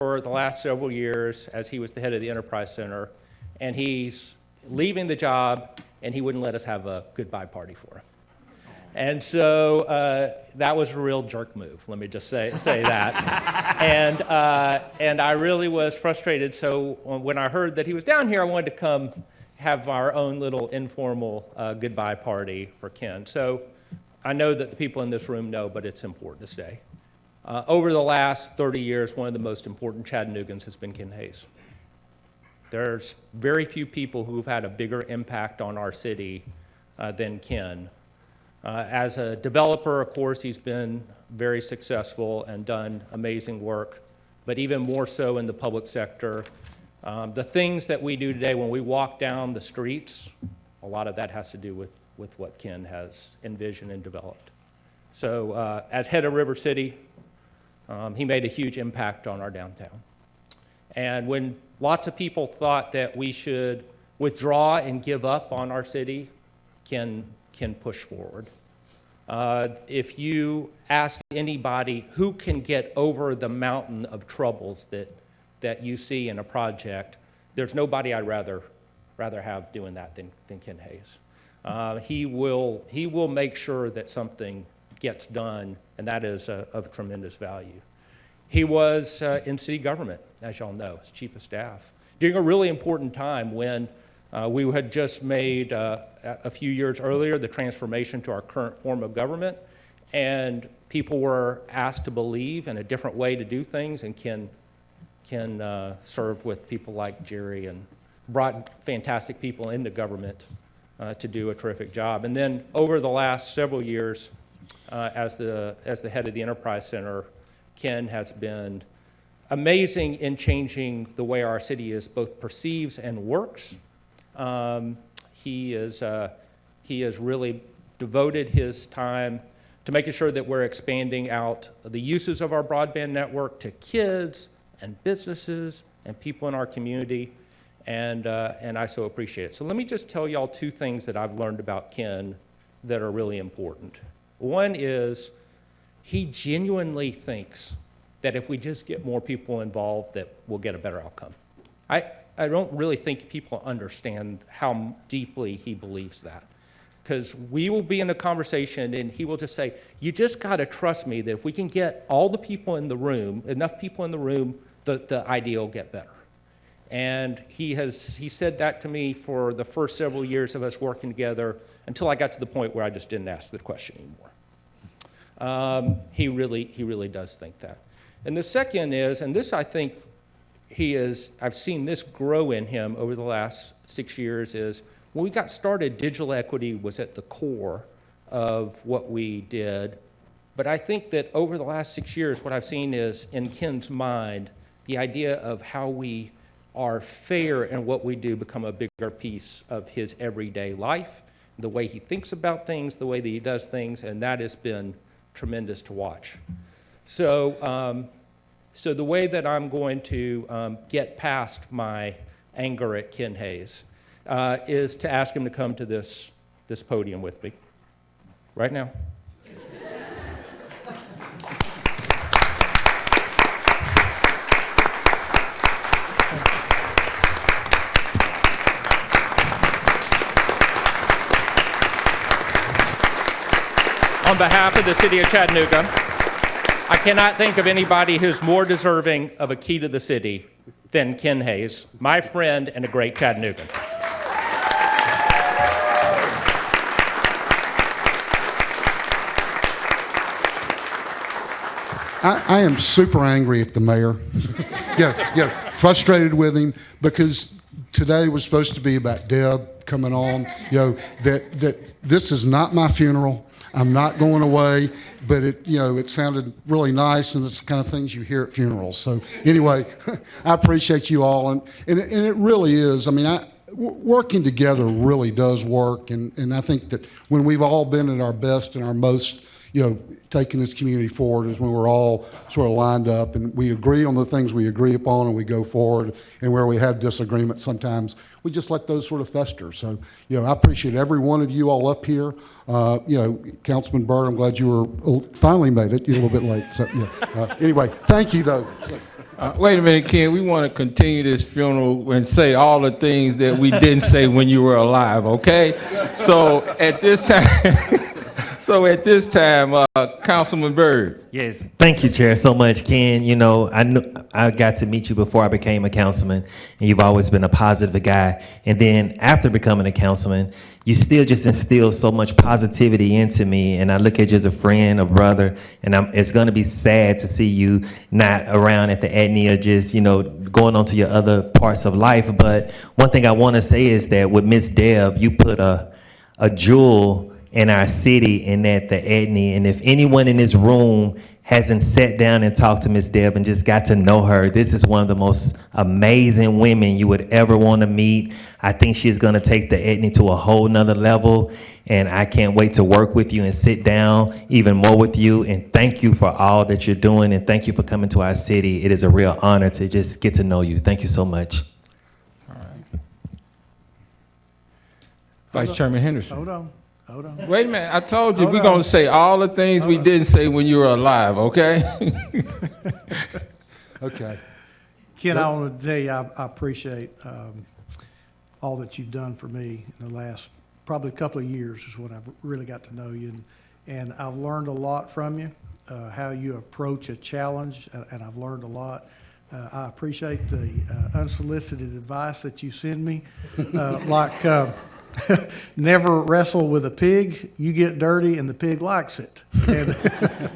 for the last several years as he was the head of the Enterprise Center, and he's leaving the job, and he wouldn't let us have a goodbye party for him. And so that was a real jerk move, let me just say that. And I really was frustrated, so when I heard that he was down here, I wanted to come have our own little informal goodbye party for Ken. So I know that the people in this room know, but it's important to say. Over the last 30 years, one of the most important Chattanoogans has been Ken Hayes. There's very few people who've had a bigger impact on our city than Ken. As a developer, of course, he's been very successful and done amazing work, but even more so in the public sector. The things that we do today when we walk down the streets, a lot of that has to do with what Ken has envisioned and developed. So as head of River City, he made a huge impact on our downtown. And when lots of people thought that we should withdraw and give up on our city, Ken push forward. If you ask anybody who can get over the mountain of troubles that you see in a project, there's nobody I'd rather have doing that than Ken Hayes. He will make sure that something gets done, and that is of tremendous value. He was in city government, as y'all know, as chief of staff, during a really important time when we had just made, a few years earlier, the transformation to our current form of government, and people were asked to believe in a different way to do things, and Ken served with people like Jerry and brought fantastic people into government to do a terrific job. And then over the last several years, as the head of the Enterprise Center, Ken has been amazing in changing the way our city is both perceives and works. He has really devoted his time to making sure that we're expanding out the uses of our broadband network to kids and businesses and people in our community, and I so appreciate it. So let me just tell y'all two things that I've learned about Ken that are really important. One is he genuinely thinks that if we just get more people involved, that we'll get a better outcome. I don't really think people understand how deeply he believes that. Because we will be in a conversation and he will just say, you just gotta trust me that if we can get all the people in the room, enough people in the room, the idea will get better. And he said that to me for the first several years of us working together until I got to the point where I just didn't ask the question anymore. He really does think that. And the second is, and this I think I've seen this grow in him over the last 6 years, is when we got started, digital equity was at the core of what we did. But I think that over the last 6 years, what I've seen is, in Ken's mind, the idea of how we are fair in what we do become a bigger piece of his everyday life, the way he thinks about things, the way that he does things, and that has been tremendous to watch. So the way that I'm going to get past my anger at Ken Hayes is to ask him to come to this podium with me right now. On behalf of the city of Chattanooga, I cannot think of anybody who's more deserving of a key to the city than Ken Hayes, my friend and a great Chattanoogan. I am super angry at the mayor. Frustrated with him because today was supposed to be about Deb coming on. That this is not my funeral. I'm not going away, but it sounded really nice, and it's the kind of things you hear at funerals. So anyway, I appreciate you all, and it really is. I mean, working together really does work, and I think that when we've all been at our best and our most, taking this community forward is when we're all sort of lined up and we agree on the things we agree upon and we go forward, and where we have disagreements sometimes, we just let those sort of fester. So, I appreciate every one of you all up here. Councilman Byrd, I'm glad you finally made it. You're a little bit late. So, anyway, thank you, though. Wait a minute, Ken. We want to continue this funeral and say all the things that we didn't say when you were alive, okay? So at this time, Councilman Byrd. Yes, thank you, Chair, so much, Ken. You know, I got to meet you before I became a councilman, and you've always been a positive guy. And then after becoming a councilman, you still just instill so much positivity into me, and I look at you as a friend, a brother, and it's going to be sad to see you not around at the Etnia, just, you know, going on to your other parts of life. But one thing I want to say is that with Miss Deb, you put a jewel in our city and at the Etnia. And if anyone in this room hasn't sat down and talked to Miss Deb and just got to know her, this is one of the most amazing women you would ever want to meet. I think she's going to take the Etnia to a whole nother level, and I can't wait to work with you and sit down even more with you. And thank you for all that you're doing, and thank you for coming to our city. It is a real honor to just get to know you. Thank you so much. All right. Vice Chairman Henderson. Hold on. Wait a minute. I told you we're going to say all the things we didn't say when you were alive, okay? Okay. Ken, I want to tell you, I appreciate all that you've done for me in the last probably couple of years is when I've really got to know you. And I've learned a lot from you, how you approach a challenge, and I've learned a lot. I appreciate the unsolicited advice that you send me, never wrestle with a pig. You get dirty, and the pig likes it. And I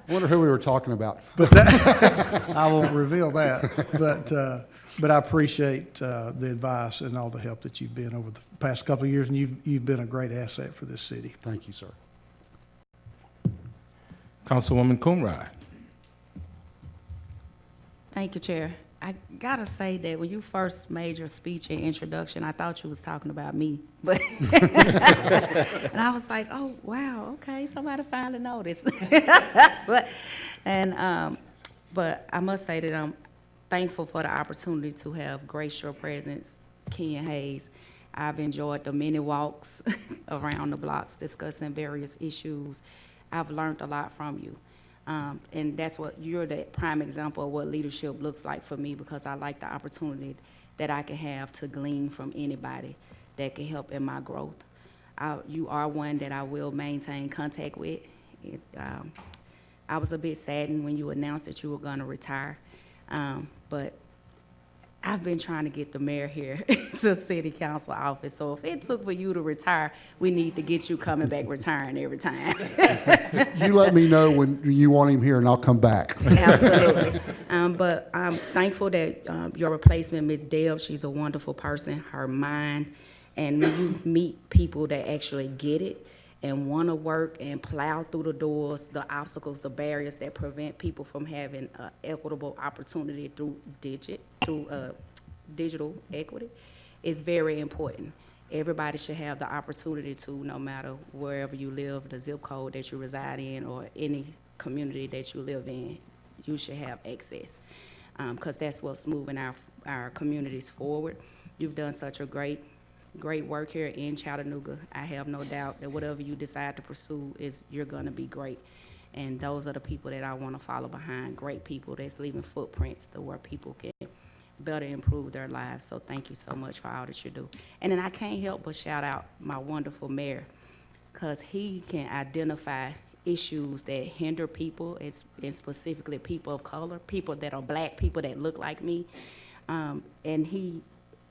wonder who we were talking about. but that, I won't reveal that. But I appreciate the advice and all the help that you've been over the past couple of years, and you've been a great asset for this city. Thank you, sir. Councilwoman Coonrod. Thank you, Chair. I gotta say that when you first made your speech and introduction, I thought you was talking about me, but and I was like, oh wow, okay, somebody finally noticed. but I must say that I'm thankful for the opportunity to have graced your presence, Ken Hayes. I've enjoyed the many walks around the blocks discussing various issues. I've learned a lot from you. And that's what you're the prime example of what leadership looks like for me, because I like the opportunity that I can have to glean from anybody that can help in my growth. You are one that I will maintain contact with. I was a bit saddened when you announced that you were going to retire, but I've been trying to get the mayor here to city council office. So if it took for you to retire, we need to get you coming back retiring every time. You let me know when you want him here, and I'll come back. Absolutely. But I'm thankful that your replacement, Ms. Deb, she's a wonderful person, her mind. And when you meet people that actually get it and want to work and plow through the doors, the obstacles, the barriers that prevent people from having equitable opportunity through digital equity, is very important. Everybody should have the opportunity to, no matter wherever you live, the zip code that you reside in, or any community that you live in, you should have access, because that's what's moving our communities forward. You've done such a great work here in Chattanooga. I have no doubt that whatever you decide to pursue, you're going to be great. And those are the people that I want to follow behind, great people that's leaving footprints to where people can better improve their lives. So thank you so much for all that you do. And then I can't help but shout out my wonderful mayor, because he can identify issues that hinder people, and specifically people of color, people that are black, people that look like me. And he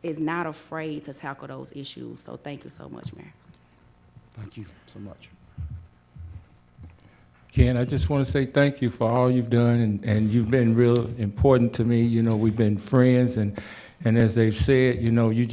is not afraid to tackle those issues. So thank you so much, Mayor. Thank you so much. Ken, I just want to say thank you for all you've done, and you've been real important to me. You know, we've been friends, and as they've said, you know, you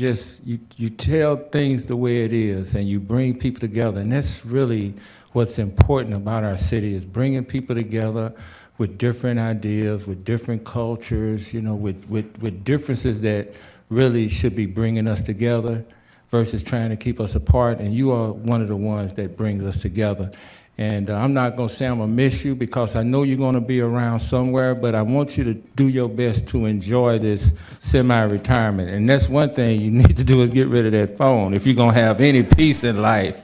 tell things the way it is, and you bring people together, and that's really what's important about our city, is bringing people together with different ideas, with different cultures, you know, with differences that really should be bringing us together versus trying to keep us apart. And you are one of the ones that brings us together. And I'm not going to say I'm going to miss you, because I know you're going to be around somewhere, but I want you to do your best to enjoy this semi-retirement. And that's one thing you need to do, is get rid of that phone if you're going to have any peace in life.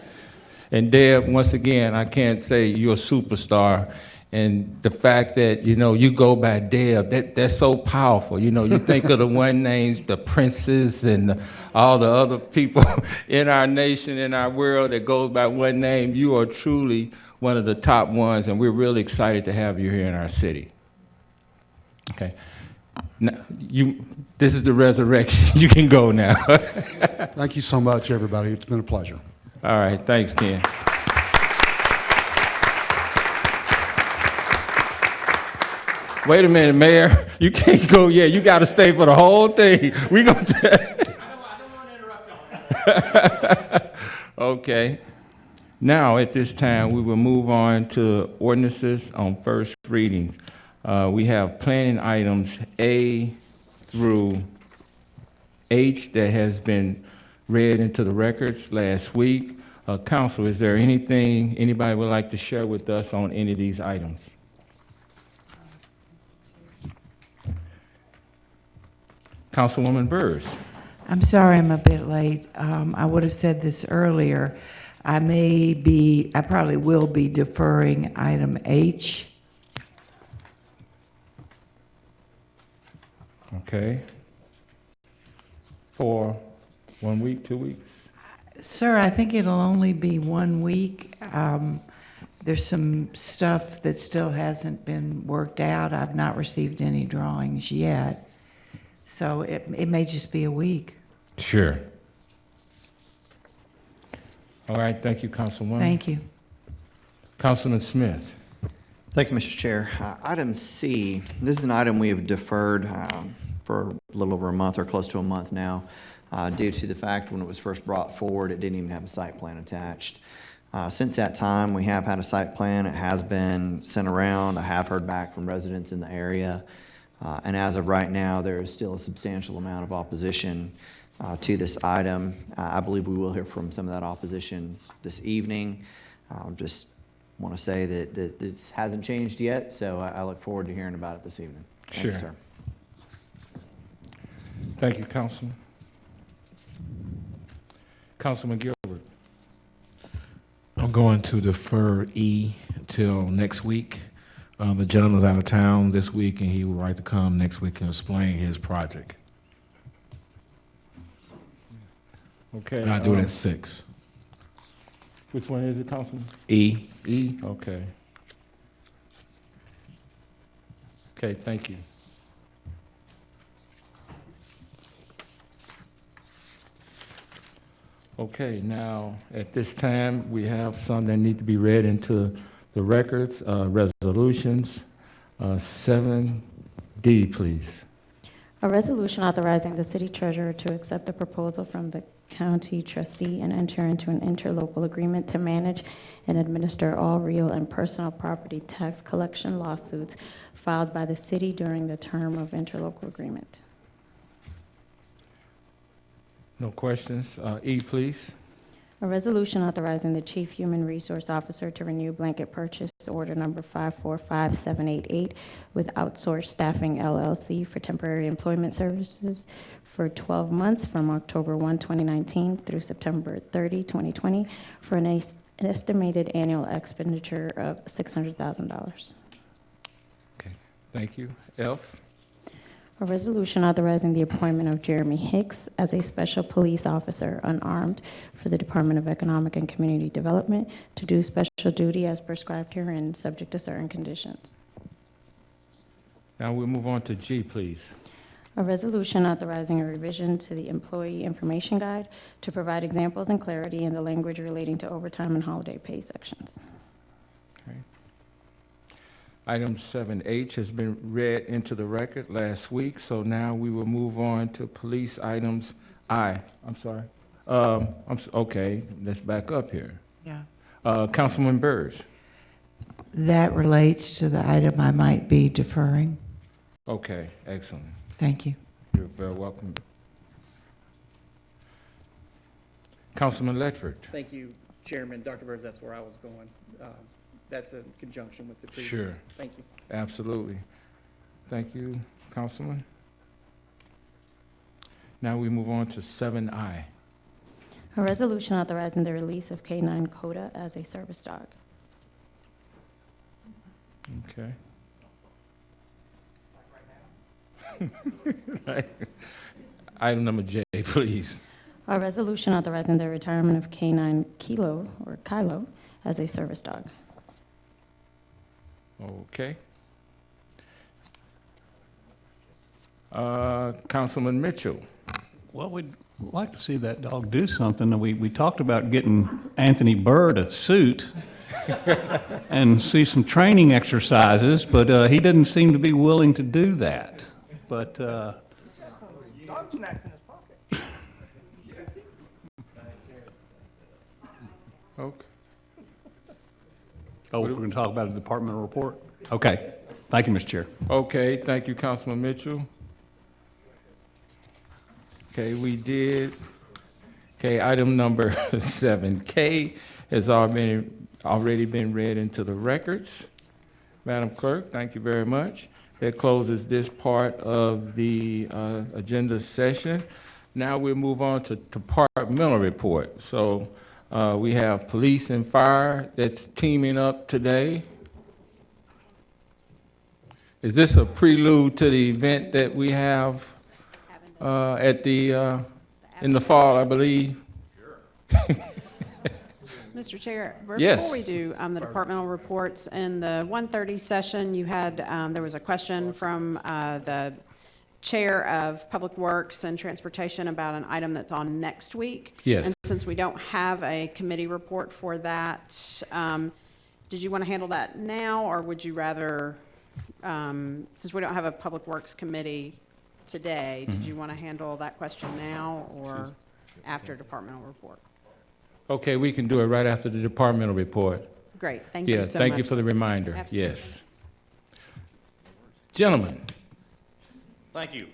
And Deb, once again, I can't say you're a superstar, And the fact that, you know, you go by Deb, that's so powerful. You know, you think of the one names, the princes and all the other people in our nation, in our world that goes by one name. You are truly one of the top ones, and we're really excited to have you here in our city. Okay. Now, this is the resurrection. You can go now. Thank you so much, everybody. It's been a pleasure. All right. Thanks, Ken. Wait a minute, Mayor. You can't go yet. You got to stay for the whole thing. We gonna. I don't want to interrupt y'all. Okay. Now, at this time, we will move on to ordinances on first readings. We have planning items A through H that has been read into the records last week. Council, is there anything anybody would like to share with us on any of these items? Councilwoman Burrs. I'm sorry I'm a bit late. I would have said this earlier. I probably will be deferring item H. Okay. For 1 week, 2 weeks? Sir, I think it'll only be 1 week. There's some stuff that still hasn't been worked out. I've not received any drawings yet. So it may just be a week. Sure. All right, thank you, Councilwoman. Thank you. Councilman Smith. Thank you, Mr. Chair. Item C, this is an item we have deferred for a little over a month or close to a month now due to the fact when it was first brought forward, it didn't even have a site plan attached. Since that time, we have had a site plan. It has been sent around. I have heard back from residents in the area. And as of right now, there is still a substantial amount of opposition to this item. I believe we will hear from some of that opposition this evening. Just want to say that this hasn't changed yet, so I look forward to hearing about it this evening. Thank you, Sure. sir. Thank you, Councilman. Councilman Gilbert. I'm going to defer E till next week. The gentleman's out of town this week, and he would like to come next week and explain his project. Okay. And I do it at 6. Which one is it, Councilman? E. E? Okay. Okay, thank you. Okay, now, at this time, we have some that need to be read into the records, resolutions. 7D, please. A resolution authorizing the city treasurer to accept the proposal from the county trustee and enter into an interlocal agreement to manage and administer all real and personal property tax collection lawsuits filed by the city during the term of interlocal agreement. No questions? E, please. A resolution authorizing the Chief Human Resource Officer to renew blanket purchase order number 545788 with Outsourced Staffing LLC for temporary employment services for 12 months from October 1, 2019 through September 30, 2020 for an estimated annual expenditure of $600,000. Okay, thank you. F. A resolution authorizing the appointment of Jeremy Hicks as a special police officer, unarmed, for the Department of Economic and Community Development to do special duty as prescribed herein, subject to certain conditions. Now we'll move on to G, please. A resolution authorizing a revision to the Employee Information Guide to provide examples and clarity in the language relating to overtime and holiday pay sections. Item 7H has been read into the record last week, so now we will move on to police items I. I'm sorry. Okay, let's back up here. Yeah. Councilman Burrs. That relates to the item I might be deferring. Okay, excellent. Thank you. You're very welcome. Councilman Ledford. Thank you, Chairman. Dr. Burns, that's where I was going. That's in conjunction with the previous. Sure. Thank you. Absolutely. Thank you, Councilman. Now we move on to 7I. A resolution authorizing the release of K9 Coda as a service dog. Okay. Item number J, please. A resolution authorizing the retirement of K9 Kilo, or Kylo, as a service dog. Okay. Councilman Mitchell. Well, we'd like to see that dog do something. We talked about getting Anthony Bird a suit and see some training exercises, but he didn't seem to be willing to do that. But Dog snacks in his pocket. Okay. oh, we're going to talk about a departmental report? Okay. Thank you, Mr. Chair. Okay, thank you, Councilman Mitchell. Okay, we did. Okay, item number 7K has already been read into the records. Madam Clerk, thank you very much. That closes this part of the agenda session. Now we'll move on to departmental report. So we have police and fire that's teaming up today. Is this a prelude to the event that we have in the fall, I believe? Mr. Chair, Yes. before we do the departmental reports, in the 1:30 session, you had, there was a question from the Chair of Public Works and Transportation about an item that's on next week. Yes. And since we don't have a committee report for that, did you want to handle that now, or would you rather, since we don't have a Public Works committee today, did you want to handle that question now or after departmental report? Okay, we can do it right after the departmental report. Great, thank you so much. Yeah, thank you for the reminder. Absolutely. Yes. Gentlemen. Thank you.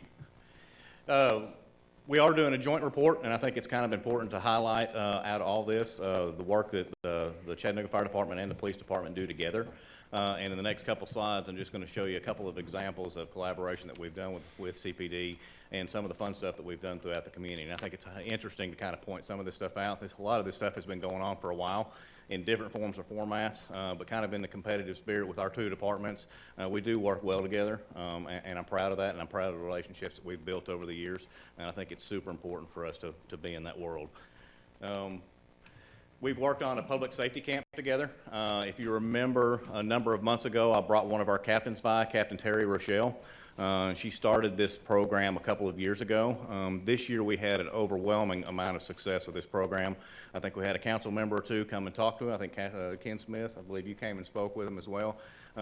We are doing a joint report, and I think it's kind of important to highlight out of all this the work that the Chattanooga Fire Department and the Police Department do together. And in the next couple slides, I'm just going to show you a couple of examples of collaboration that we've done with CPD and some of the fun stuff that we've done throughout the community. And I think it's interesting to kind of point some of this stuff out. A lot of this stuff has been going on for a while in different forms or formats, but kind of in the competitive spirit with our two departments. We do work well together, and I'm proud of that, and I'm proud of the relationships that we've built over the years. And I think it's super important for us to be in that world. We've worked on a public safety camp together. If you remember, a number of months ago, I brought one of our captains by, Captain Terry Rochelle. She started this program a couple of years ago. This year, we had an overwhelming amount of success with this program. I think we had a council member or two come and talk to him. I think Ken Smith, I believe you came and spoke with him as well.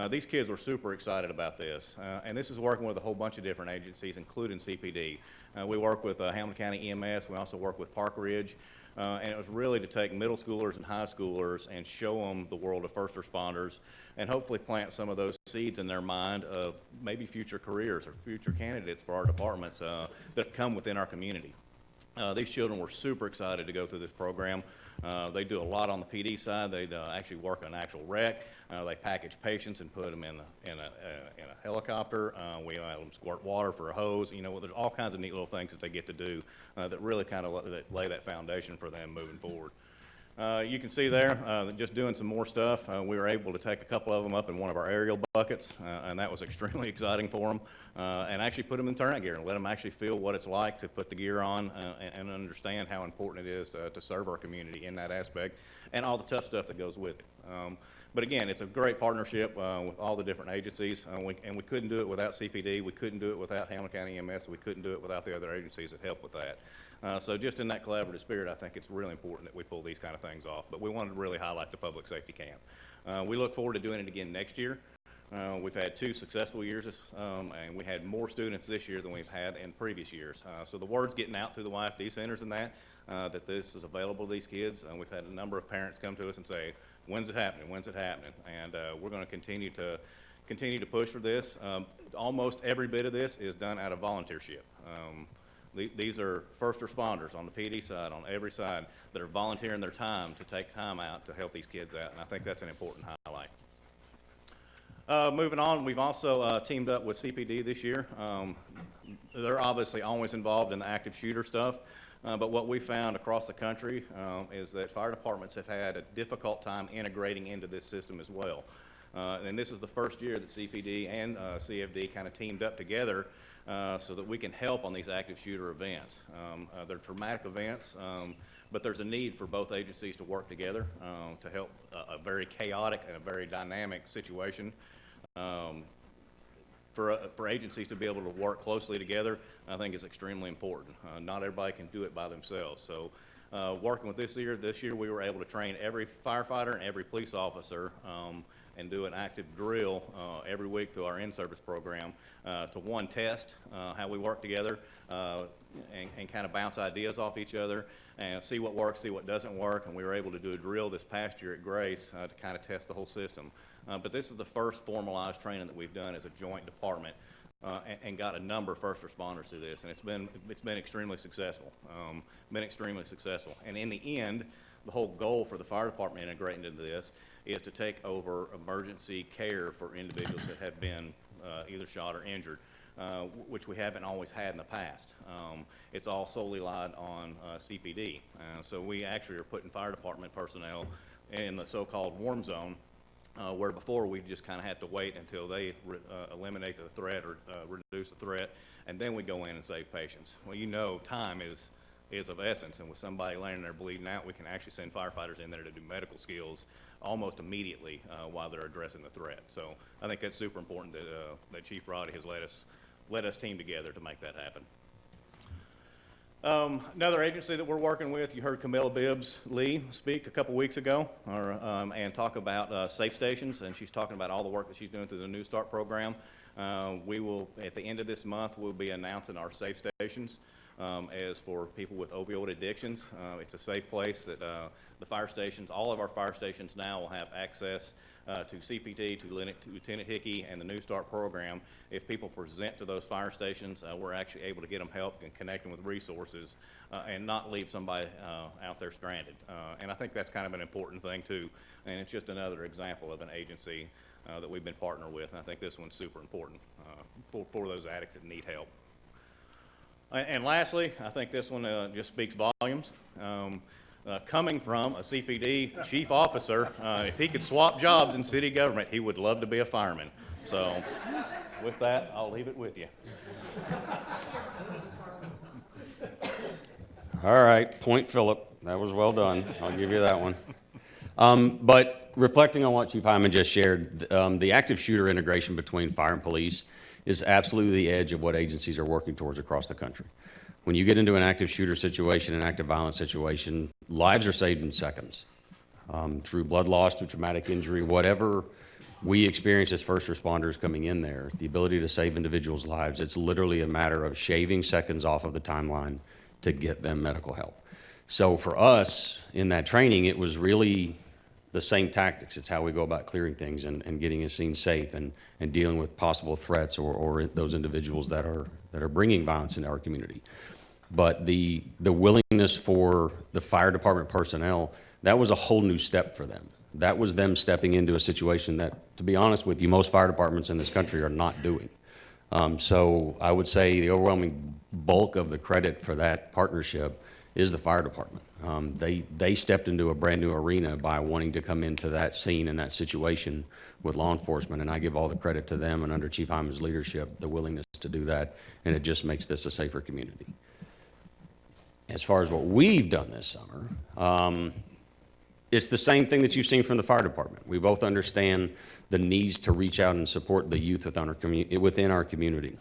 These kids were super excited about this. And this is working with a whole bunch of different agencies, including CPD. We work with Hamilton County EMS. We also work with Park Ridge. And it was really to take middle schoolers and high schoolers and show them the world of first responders and hopefully plant some of those seeds in their mind of maybe future careers or future candidates for our departments that come within our community. These children were super excited to go through this program. They do a lot on the PD side. They actually work on actual wreck. They package patients and put them in a helicopter. We let them squirt water for a hose. You know, there's all kinds of neat little things that they get to do that really kind of lay that foundation for them moving forward. You can see there, just doing some more stuff. We were able to take a couple of them up in one of our aerial buckets, and that was extremely exciting for them, and actually put them in turnout gear and let them actually feel what it's like to put the gear on and understand how important it is to serve our community in that aspect and all the tough stuff that goes with it. But again, it's a great partnership with all the different agencies, and we couldn't do it without CPD. We couldn't do it without Hamilton County EMS. We couldn't do it without the other agencies that help with that. So just in that collaborative spirit, I think it's really important that we pull these kind of things off. But we wanted to really highlight the public safety camp. We look forward to doing it again next year. We've had 2 successful years, and we had more students this year than we've had in previous years. So the word's getting out through the YFD centers and that this is available to these kids. And we've had a number of parents come to us and say, when's it happening? When's it happening? And we're going to continue to push for this. Almost every bit of this is done out of volunteership. These are first responders on the PD side, on every side, that are volunteering their time to take time out to help these kids out, and I think that's an important highlight. Moving on, we've also teamed up with CPD this year. They're obviously always involved in the active shooter stuff, but what we found across the country is that fire departments have had a difficult time integrating into this system as well. And this is the first year that CPD and CFD kind of teamed up together so that we can help on these active shooter events. They're traumatic events, but there's a need for both agencies to work together to help a very chaotic and a very dynamic situation. For agencies to be able to work closely together, I think is extremely important. Not everybody can do it by themselves. So working with this year we were able to train every firefighter and every police officer and do an active drill every week through our in-service program to test how we work together and kind of bounce ideas off each other and see what works, see what doesn't work. And we were able to do a drill this past year at Grace to kind of test the whole system. But this is the first formalized training that we've done as a joint department and got a number of first responders through this. And it's been extremely successful, And in the end, the whole goal for the fire department integrating into this is to take over emergency care for individuals that have been either shot or injured, which we haven't always had in the past. It's all solely relied on CPD. So we actually are putting fire department personnel in the so-called warm zone, where before we just kind of had to wait until they eliminate the threat or reduce the threat, and then we go in and save patients. Well, you know, time is of essence, and with somebody laying there bleeding out, we can actually send firefighters in there to do medical skills almost immediately while they're addressing the threat. So I think that's super important that Chief Roddy has let us team together to make that happen. Another agency that we're working with, you heard Camilla Bibbs Lee speak a couple weeks ago and talk about safe stations, and she's talking about all the work that she's doing through the New Start program. We will, at the end of this month, we'll be announcing our safe stations as for people with opioid addictions. It's a safe place that the fire stations, all of our fire stations now will have access to CPT, to Lieutenant Hickey, and the New Start program. If people present to those fire stations, we're actually able to get them help and connect them with resources and not leave somebody out there stranded. And I think that's kind of an important thing too. And it's just another example of an agency that we've been partnered with. And I think this one's super important for those addicts that need help. And lastly, I think this one just speaks volumes. Coming from a CPD chief officer, if he could swap jobs in city government, he would love to be a fireman. So with that, I'll leave it with you. All right, point Philip. That was well done. I'll give you that one. But reflecting on what Chief Hyman just shared, the active shooter integration between fire and police is absolutely the edge of what agencies are working towards across the country. When you get into an active shooter situation, an active violence situation, lives are saved in seconds. Through blood loss, through traumatic injury, whatever we experience as first responders coming in there, the ability to save individuals' lives, it's literally a matter of shaving seconds off of the timeline to get them medical help. So for us, in that training, it was really the same tactics. It's how we go about clearing things and getting a scene safe and dealing with possible threats or those individuals that are bringing violence into our community. But the willingness for the fire department personnel, that was a whole new step for them. That was them stepping into a situation that, to be honest with you, most fire departments in this country are not doing. So I would say the overwhelming bulk of the credit for that partnership is the fire department. They stepped into a brand new arena by wanting to come into that scene and that situation with law enforcement, and I give all the credit to them and under Chief Hyman's leadership, the willingness to do that, and it just makes this a safer community. As far as what we've done this summer, it's the same thing that you've seen from the fire department. We both understand the needs to reach out and support the youth within our community.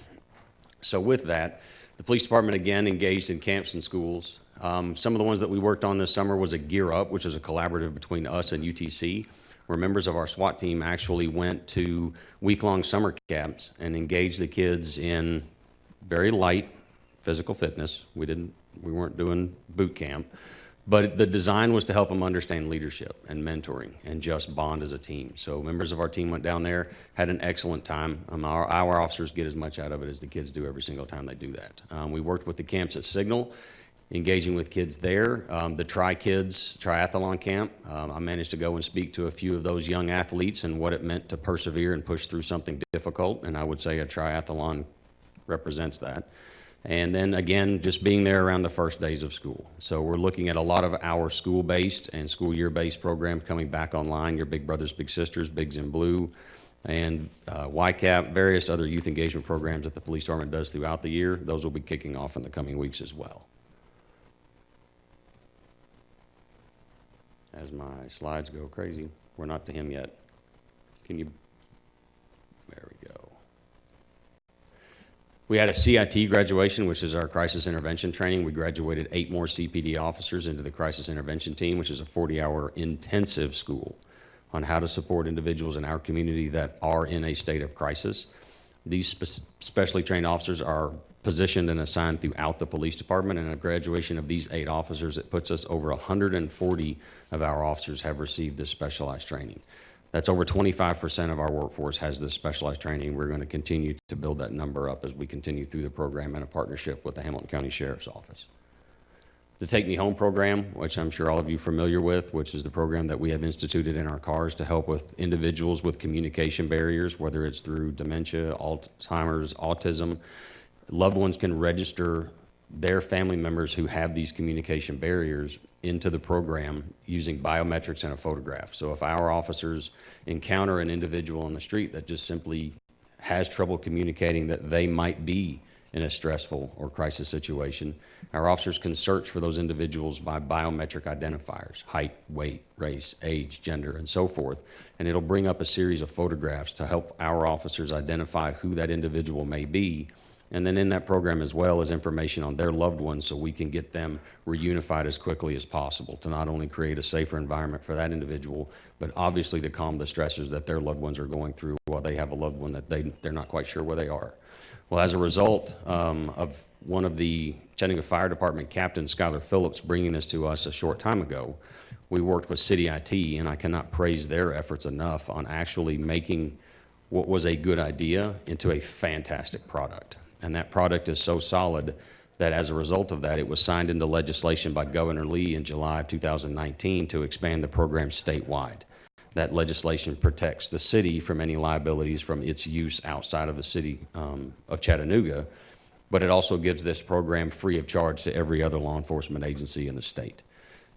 So with that, the police department again engaged in camps and schools. Some of the ones that we worked on this summer was a Gear Up, which is a collaborative between us and UTC, where members of our SWAT team actually went to week-long summer camps and engaged the kids in very light physical fitness. We weren't doing boot camp, but the design was to help them understand leadership and mentoring and just bond as a team. So members of our team went down there, had an excellent time. Our officers get as much out of it as the kids do every single time they do that. We worked with the camps at Signal, engaging with kids there. The Tri-Kids Triathlon Camp, I managed to go and speak to a few of those young athletes and what it meant to persevere and push through something difficult, and I would say a triathlon represents that. And then again, just being there around the first days of school. So we're looking at a lot of our school-based and school year-based programs coming back online, your Big Brothers Big Sisters, Bigs in Blue, and YCAP, various other youth engagement programs that the police department does throughout the year. Those will be kicking off in the coming weeks as well. As my slides go crazy, we're not to him yet. Can you, there we go. We had a CIT graduation, which is our crisis intervention training. We graduated 8 more CPD officers into the crisis intervention team, which is a 40-hour intensive school on how to support individuals in our community that are in a state of crisis. These specially trained officers are positioned and assigned throughout the police department, and a graduation of these 8 officers, it puts us over 140 of our officers have received this specialized training. That's over 25% of our workforce has this specialized training. We're going to continue to build that number up as we continue through the program in a partnership with the Hamilton County Sheriff's Office. The Take Me Home program, which I'm sure all of you are familiar with, which is the program that we have instituted in our cars to help with individuals with communication barriers, whether it's through dementia, Alzheimer's, autism. Loved ones can register their family members who have these communication barriers into the program using biometrics and a photograph. So if our officers encounter an individual on the street that just simply has trouble communicating that they might be in a stressful or crisis situation, our officers can search for those individuals by biometric identifiers, height, weight, race, age, gender, and so forth. And it'll bring up a series of photographs to help our officers identify who that individual may be. And then in that program as well is information on their loved ones so we can get them reunified as quickly as possible to not only create a safer environment for that individual, but obviously to calm the stressors that their loved ones are going through while they have a loved one that they're not quite sure where they are. Well, as a result of one of the Chattanooga Fire Department captains, Skylar Phillips, bringing this to us a short time ago, we worked with City IT, and I cannot praise their efforts enough on actually making what was a good idea into a fantastic product. And that product is so solid that as a result of that, it was signed into legislation by Governor Lee in July of 2019 to expand the program statewide. That legislation protects the city from any liabilities from its use outside of the city of Chattanooga, but it also gives this program free of charge to every other law enforcement agency in the state.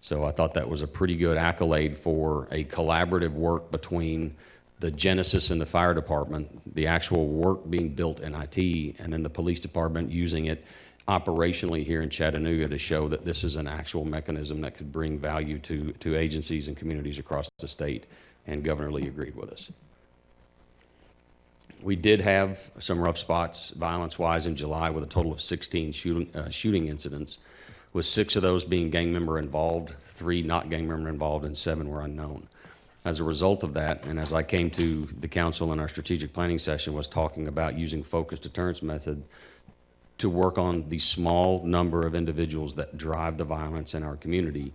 So I thought that was a pretty good accolade for a collaborative work between the genesis in the fire department, the actual work being built in IT, and then the police department using it operationally here in Chattanooga to show that this is an actual mechanism that could bring value to agencies and communities across the state, and Governor Lee agreed with us. We did have some rough spots violence-wise in July with a total of 16 shooting incidents, with 6 of those being gang member involved, 3 not gang member involved, and 7 were unknown. As a result of that, and as I came to the council in our strategic planning session, was talking about using focused deterrence method to work on the small number of individuals that drive the violence in our community.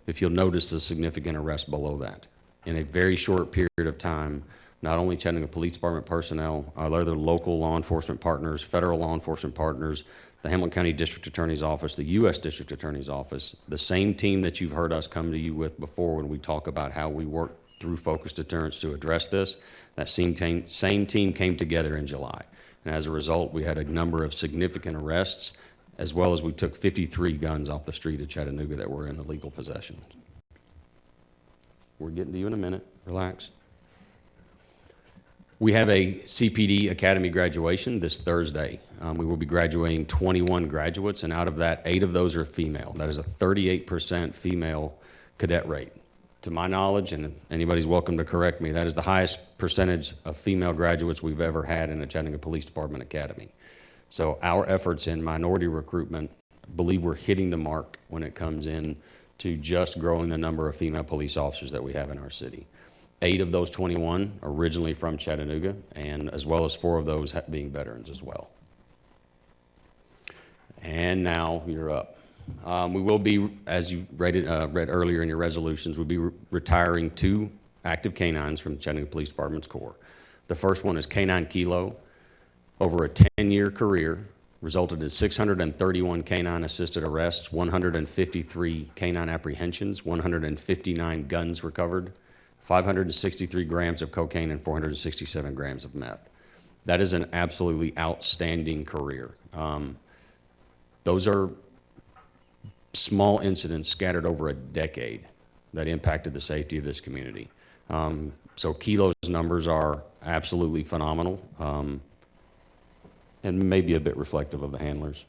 If you'll notice the significant arrest below that. In a very short period of time, not only Chattanooga Police Department personnel, our other local law enforcement partners, federal law enforcement partners, the Hamilton County District Attorney's Office, the U.S. District Attorney's Office, the same team that you've heard us come to you with before when we talk about how we work through focused deterrence to address this, that same team came together in July. And as a result, we had a number of significant arrests, as well as we took 53 guns off the street of Chattanooga that were in illegal possession. We're getting to you in a minute, relax. We have a CPD Academy graduation this Thursday. We will be graduating 21 graduates, and out of that, 8 of those are female. That is a 38% female cadet rate. To my knowledge, and anybody's welcome to correct me, that is the highest percentage of female graduates we've ever had in a Chattanooga Police Department Academy. So our efforts in minority recruitment, believe we're hitting the mark when it comes in to just growing the number of female police officers that we have in our city. 8 of those 21 originally from Chattanooga, and as well as 4 of those being veterans as well. And now you're up. We will be, as you read earlier in your resolutions, we'll be retiring 2 active canines from the Chattanooga Police Department's Corps. The first one is K9 Kilo. Over a 10-year career, resulted in 631 canine assisted arrests, 153 canine apprehensions, 159 guns recovered, 563 grams of cocaine, and 467 grams of meth. That is an absolutely outstanding career. Those are small incidents scattered over a decade that impacted the safety of this community. So Kilo's numbers are absolutely phenomenal, and maybe a bit reflective of the handlers.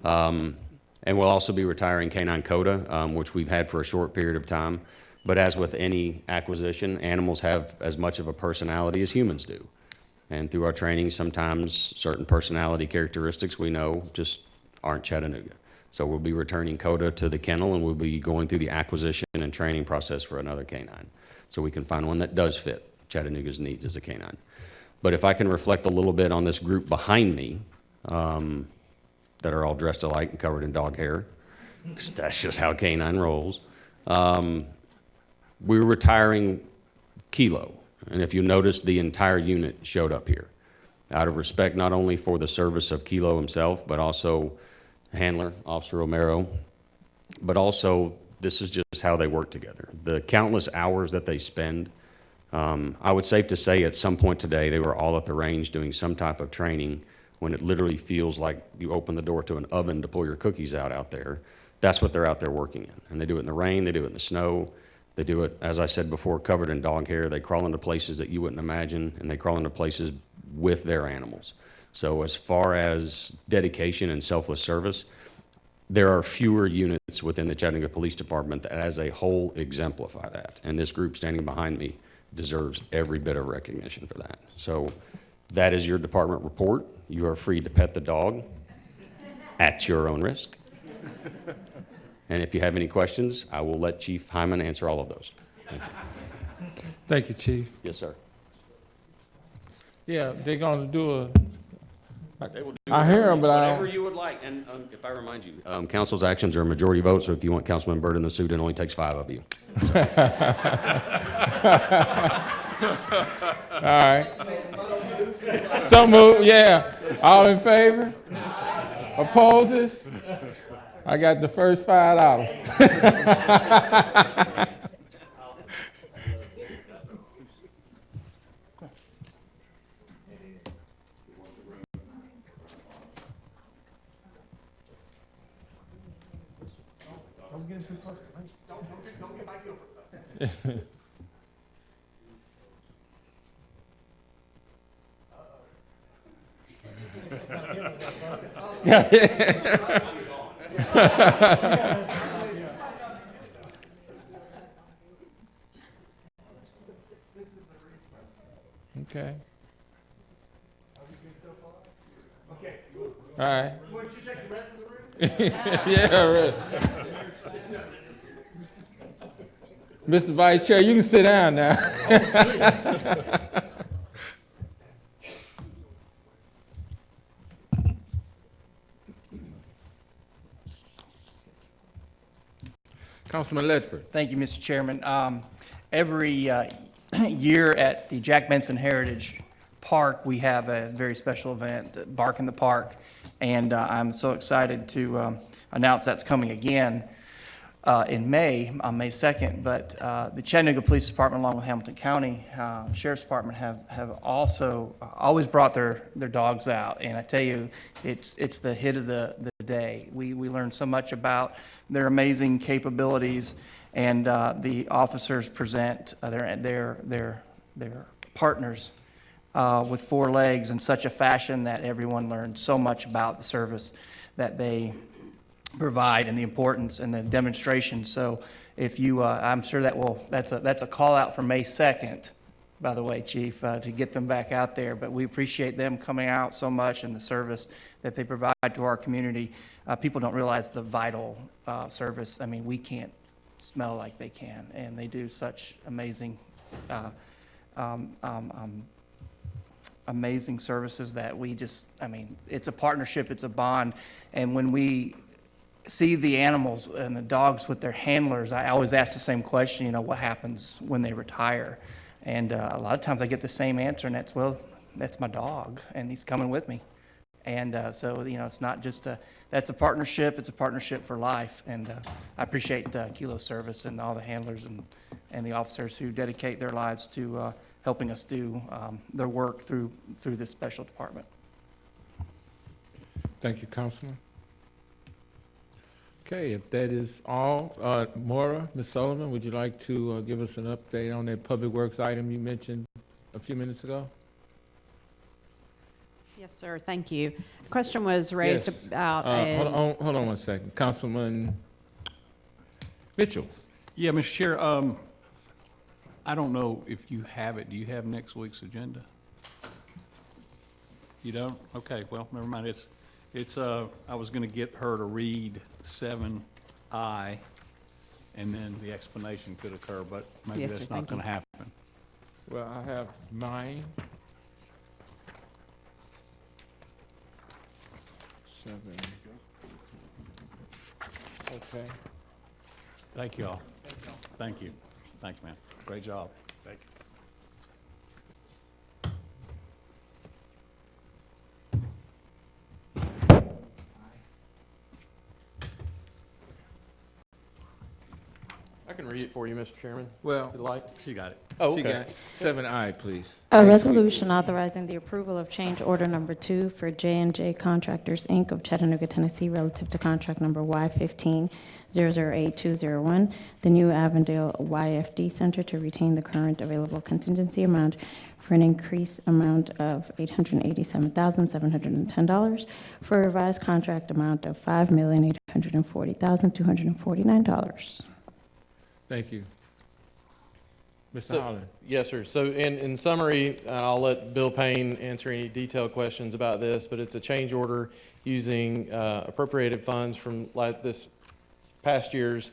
And we'll also be retiring Canine Coda, which we've had for a short period of time. But as with any acquisition, animals have as much of a personality as humans do. And through our training, sometimes certain personality characteristics we know just aren't Chattanooga. So we'll be returning Coda to the kennel, and we'll be going through the acquisition and training process for another canine. So we can find one that does fit Chattanooga's needs as a canine. But if I can reflect a little bit on this group behind me, that are all dressed alike and covered in dog hair, because that's just how canine rolls. We're retiring Kilo, and if you notice, the entire unit showed up here, out of respect not only for the service of Kilo himself, but also handler, Officer Romero, but also this is just how they work together. The countless hours that they spend, I would safe to say at some point today, they were all at the range doing some type of training when it literally feels like you open the door to an oven to pull your cookies out there. That's what they're out there working in. And they do it in the rain, they do it in the snow, they do it, as I said before, covered in dog hair. They crawl into places that you wouldn't imagine, and they crawl into places with their animals. So as far as dedication and selfless service, there are fewer units within the Chattanooga Police Department that as a whole exemplify that. And this group standing behind me deserves every bit of recognition for that. So that is your department report. You are free to pet the dog at your own risk. And if you have any questions, I will let Chief Hyman answer all of those. Thank you. Thank you, Chief. Yes, sir. Yeah, they're gonna do They will do I hear them, but I whatever don't. you would like. And if I remind you, council's actions are a majority vote, so if you want Councilman Byrd in the suit, it only takes 5 of you. All right. So move, yeah. All in favor? Opposes? I got the first $5. Okay. All right. Want you to take the rest of the room? Yeah, right. Mr. Vice Chair, you can sit down now. Councilman Ledford. Thank you, Mr. Chairman. Every year at the Jack Benson Heritage Park, we have a very special event, Bark in the Park, and I'm so excited to announce that's coming again in May, on May 2nd. But the Chattanooga Police Department, along with Hamilton County Sheriff's Department, have also always brought their dogs out. And I tell you, it's the hit of the day. We learn so much about their amazing capabilities, and the officers present their partners with 4 legs in such a fashion that everyone learns so much about the service that they provide and the importance and the demonstration. So if you, I'm sure that's a call out for May 2nd, by the way, Chief, to get them back out there. But we appreciate them coming out so much and the service that they provide to our community. People don't realize the vital service. I mean, we can't smell like they can, and they do such amazing amazing services that we just, I mean, it's a partnership, it's a bond. And when we see the animals and the dogs with their handlers, I always ask the same question, you know, what happens when they retire? And a lot of times I get the same answer, and that's, well, that's my dog, and he's coming with me. And so, you know, it's not just that's a partnership, it's a partnership for life. And I appreciate Kilo's service and all the handlers and the officers who dedicate their lives to helping us do their work through this special department. Thank you, Councilman. Okay, if that is all, Maura, Ms. Sullivan, would you like to give us an update on that Public Works item you mentioned a few minutes ago? Yes, sir, thank you. The question was raised Yes. about Hold on one second. Councilman Mitchell. Yeah, Mr. Chair, I don't know if you have it. Do you have next week's agenda? You don't? Okay, well, never mind. I was gonna get her to read 7I, and then the explanation could occur, but maybe Yes, sir, that's not thank you. gonna happen. Well, I have mine. 7. Okay. Thank you all. Thank you. Thanks, man. Great job. Thank you. I can read it for you, Mr. Chairman, Well, if you'd like. She got it. Oh, she okay. got 7I, please. A Next week. resolution authorizing the approval of change order number 2 for J&J Contractors, Inc. of Chattanooga, Tennessee, relative to contract number Y15008201, the new Avondale YFD Center to retain the current available contingency amount for an increased amount of $887,710 for a revised contract amount of $5,840,249. Thank you. Mr. So- Holland. Yes, sir. So in summary, I'll let Bill Payne answer any detailed questions about this, but it's a change order using appropriated funds from like this past year's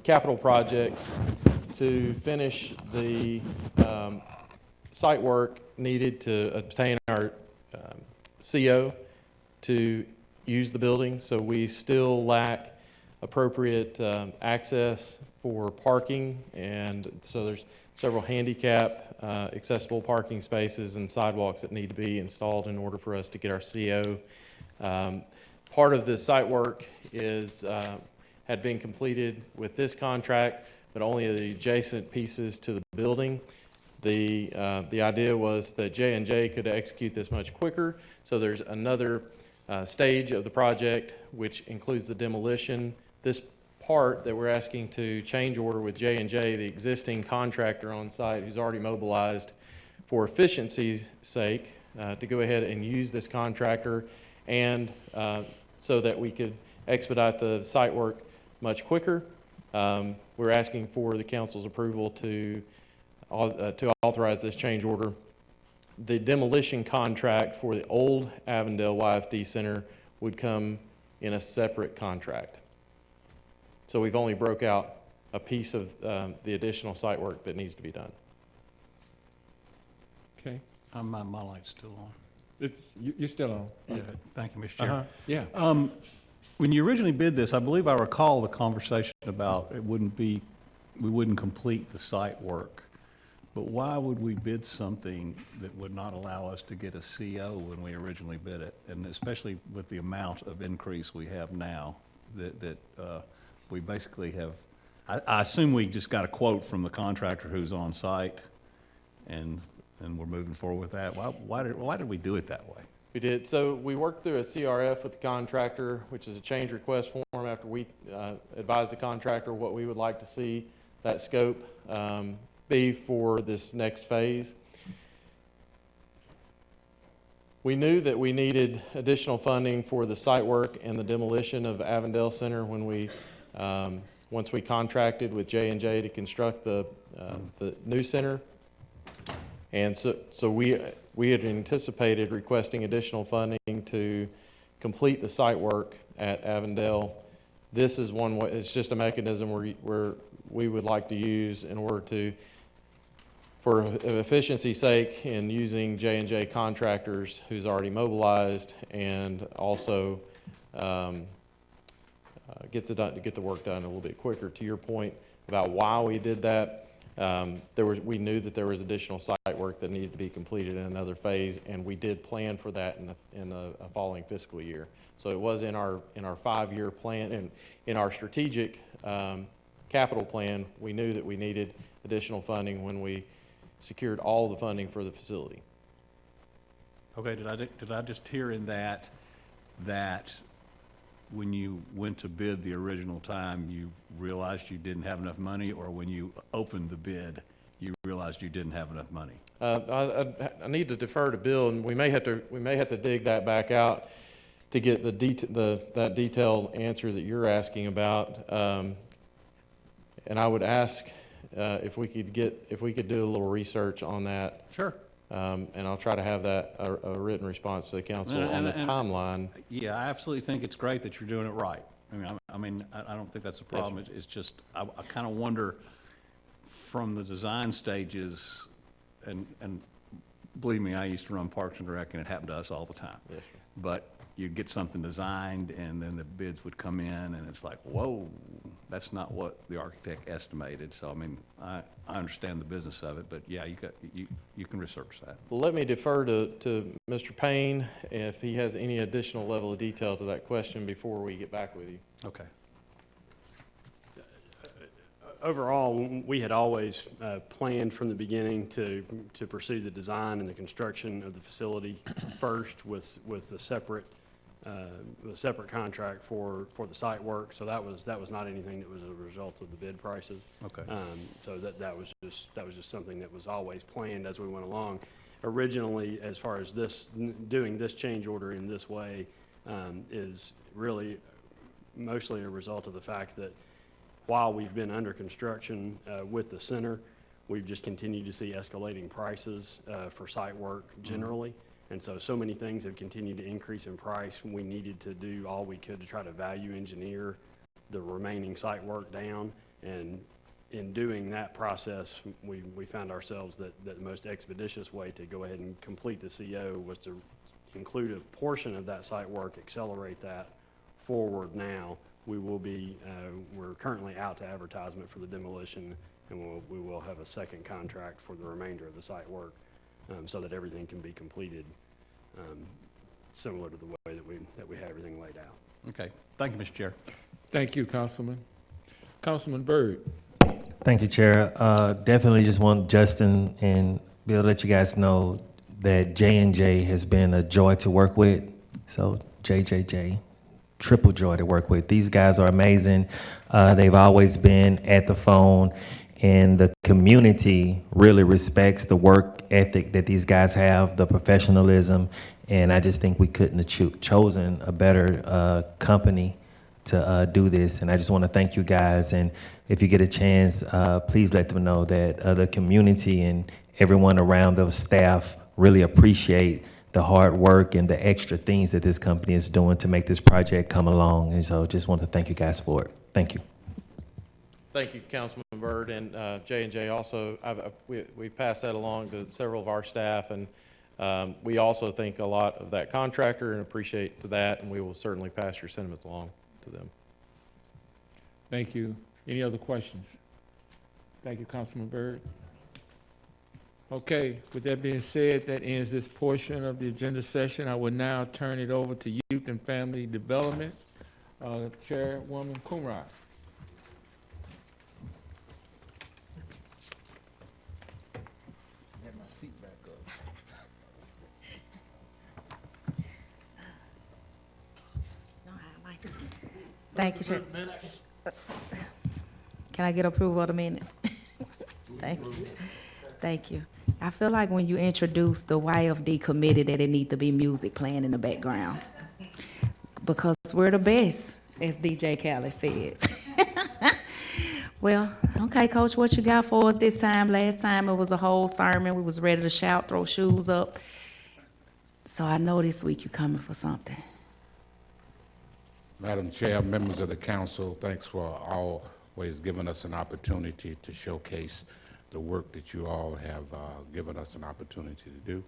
capital projects to finish the site work needed to obtain our CO to use the building. So we still lack appropriate access for parking, and so there's several handicap accessible parking spaces and sidewalks that need to be installed in order for us to get our CO. Part of the site work had been completed with this contract, but only the adjacent pieces to the building. The idea was that J&J could execute this much quicker, so there's another stage of the project which includes the demolition. This part that we're asking to change order with J&J, the existing contractor on site who's already mobilized, for efficiency's sake, to go ahead and use this contractor and so that we could expedite the site work much quicker. We're asking for the council's approval to authorize this change order. The demolition contract for the old Avondale YFD Center would come in a separate contract. So we've only broke out a piece of the additional site work that needs to be done. Okay. My light's still on. You're still on. Yeah, thank you, Mr. Chair. Yeah. When you originally bid this, I believe I recall the conversation about we wouldn't complete the site work. But why would we bid something that would not allow us to get a CO when we originally bid it? And especially with the amount of increase we have now, that we basically have, I assume we just got a quote from the contractor who's on site, and we're moving forward with that. Why did we do it that way? We did. So we worked through a CRF with the contractor, which is a change request form after we advised the contractor what we would like to see that scope be for this next phase. We knew that we needed additional funding for the site work and the demolition of Avondale Center when we, once we contracted with J&J to construct the new center. And so we had anticipated requesting additional funding to complete the site work at Avondale. This is one way, it's just a mechanism where we would like to use in order to, for efficiency's sake, in using J&J contractors who's already mobilized, and also get the work done a little bit quicker. To your point about why we did that, we knew that there was additional site work that needed to be completed in another phase, and we did plan for that in the following fiscal year. So it was in our 5-year plan, and in our strategic capital plan, we knew that we needed additional funding when we secured all the funding for the facility. Okay, did I just hear in that that when you went to bid the original time, you realized you didn't have enough money, or when you opened the bid, you realized you didn't have enough money? I need to defer to Bill, and we may have to dig that back out to get that detailed answer that you're asking about. And I would ask if we could do a little research on that. Sure. And I'll try to have that, a written response to the council on the timeline. Yeah, I absolutely think it's great that you're doing it right. I don't think that's a problem. It's just, I kind of wonder from the design stages, and believe me, I used to run Parks and Rec, and it happened to us all the time. Yes, sir. But you'd get something designed, and then the bids would come in, and it's like, whoa, that's not what the architect estimated. So, I understand the business of it, but yeah, you can research that. Well, let me defer to Mr. Payne if he has any additional level of detail to that question before we get back with you. Okay. Overall, we had always planned from the beginning to pursue the design and the construction of the facility first with a separate contract for the site work. So that was not anything that was a result of the bid prices. Okay. So that was just something that was always planned as we went along. Originally, as far as doing this change order in this way, is really mostly a result of the fact that while we've been under construction with the center, we've just continued to see escalating prices for site work generally. And so many things have continued to increase in price. We needed to do all we could to try to value engineer the remaining site work down. And in doing that process, we found ourselves that the most expeditious way to go ahead and complete the CO was to include a portion of that site work, accelerate that forward now. We will be, we're currently out to advertisement for the demolition, and we will have a second contract for the remainder of the site work, so that everything can be completed similar to the way that we have everything laid out. Okay. Thank you, Mr. Chair. Thank you, Councilman. Councilman Byrd. Thank you, Chair. Definitely just want Justin and Bill to let you guys know that J&J has been a joy to work with. So JJJ, triple joy to work with. These guys are amazing. They've always been at the phone, and the community really respects the work ethic that these guys have, the professionalism, and I just think we couldn't have chosen a better company to do this. And I just want to thank you guys, and if you get a chance, please let them know that the community and everyone around the staff really appreciate the hard work and the extra things that this company is doing to make this project come along. And so just want to thank you guys for it. Thank you. Thank you, Councilman Byrd, and J&J also. We passed that along to several of our staff, and we also think a lot of that contractor and appreciate that, and we will certainly pass your sentiments along to them. Thank you. Any other questions? Thank you, Councilman Byrd. Okay, with that being said, that ends this portion of the agenda session. I will now turn it over to Youth and Family Development, Chairwoman Coonrod. Get my seat back up. Thank you, sir. Can I get approval of the minutes? Thank you. Thank you. I feel like when you introduce the YFD committee that it need to be music playing in the background. Because we're the best, as DJ Khaled says. Well, okay, Coach, what you got for us this time? Last time it was a whole sermon. We was ready to shout, throw shoes up. So I know this week you're coming for something. Madam Chair, members of the council, thanks for always giving us an opportunity to showcase the work that you all have given us an opportunity to do.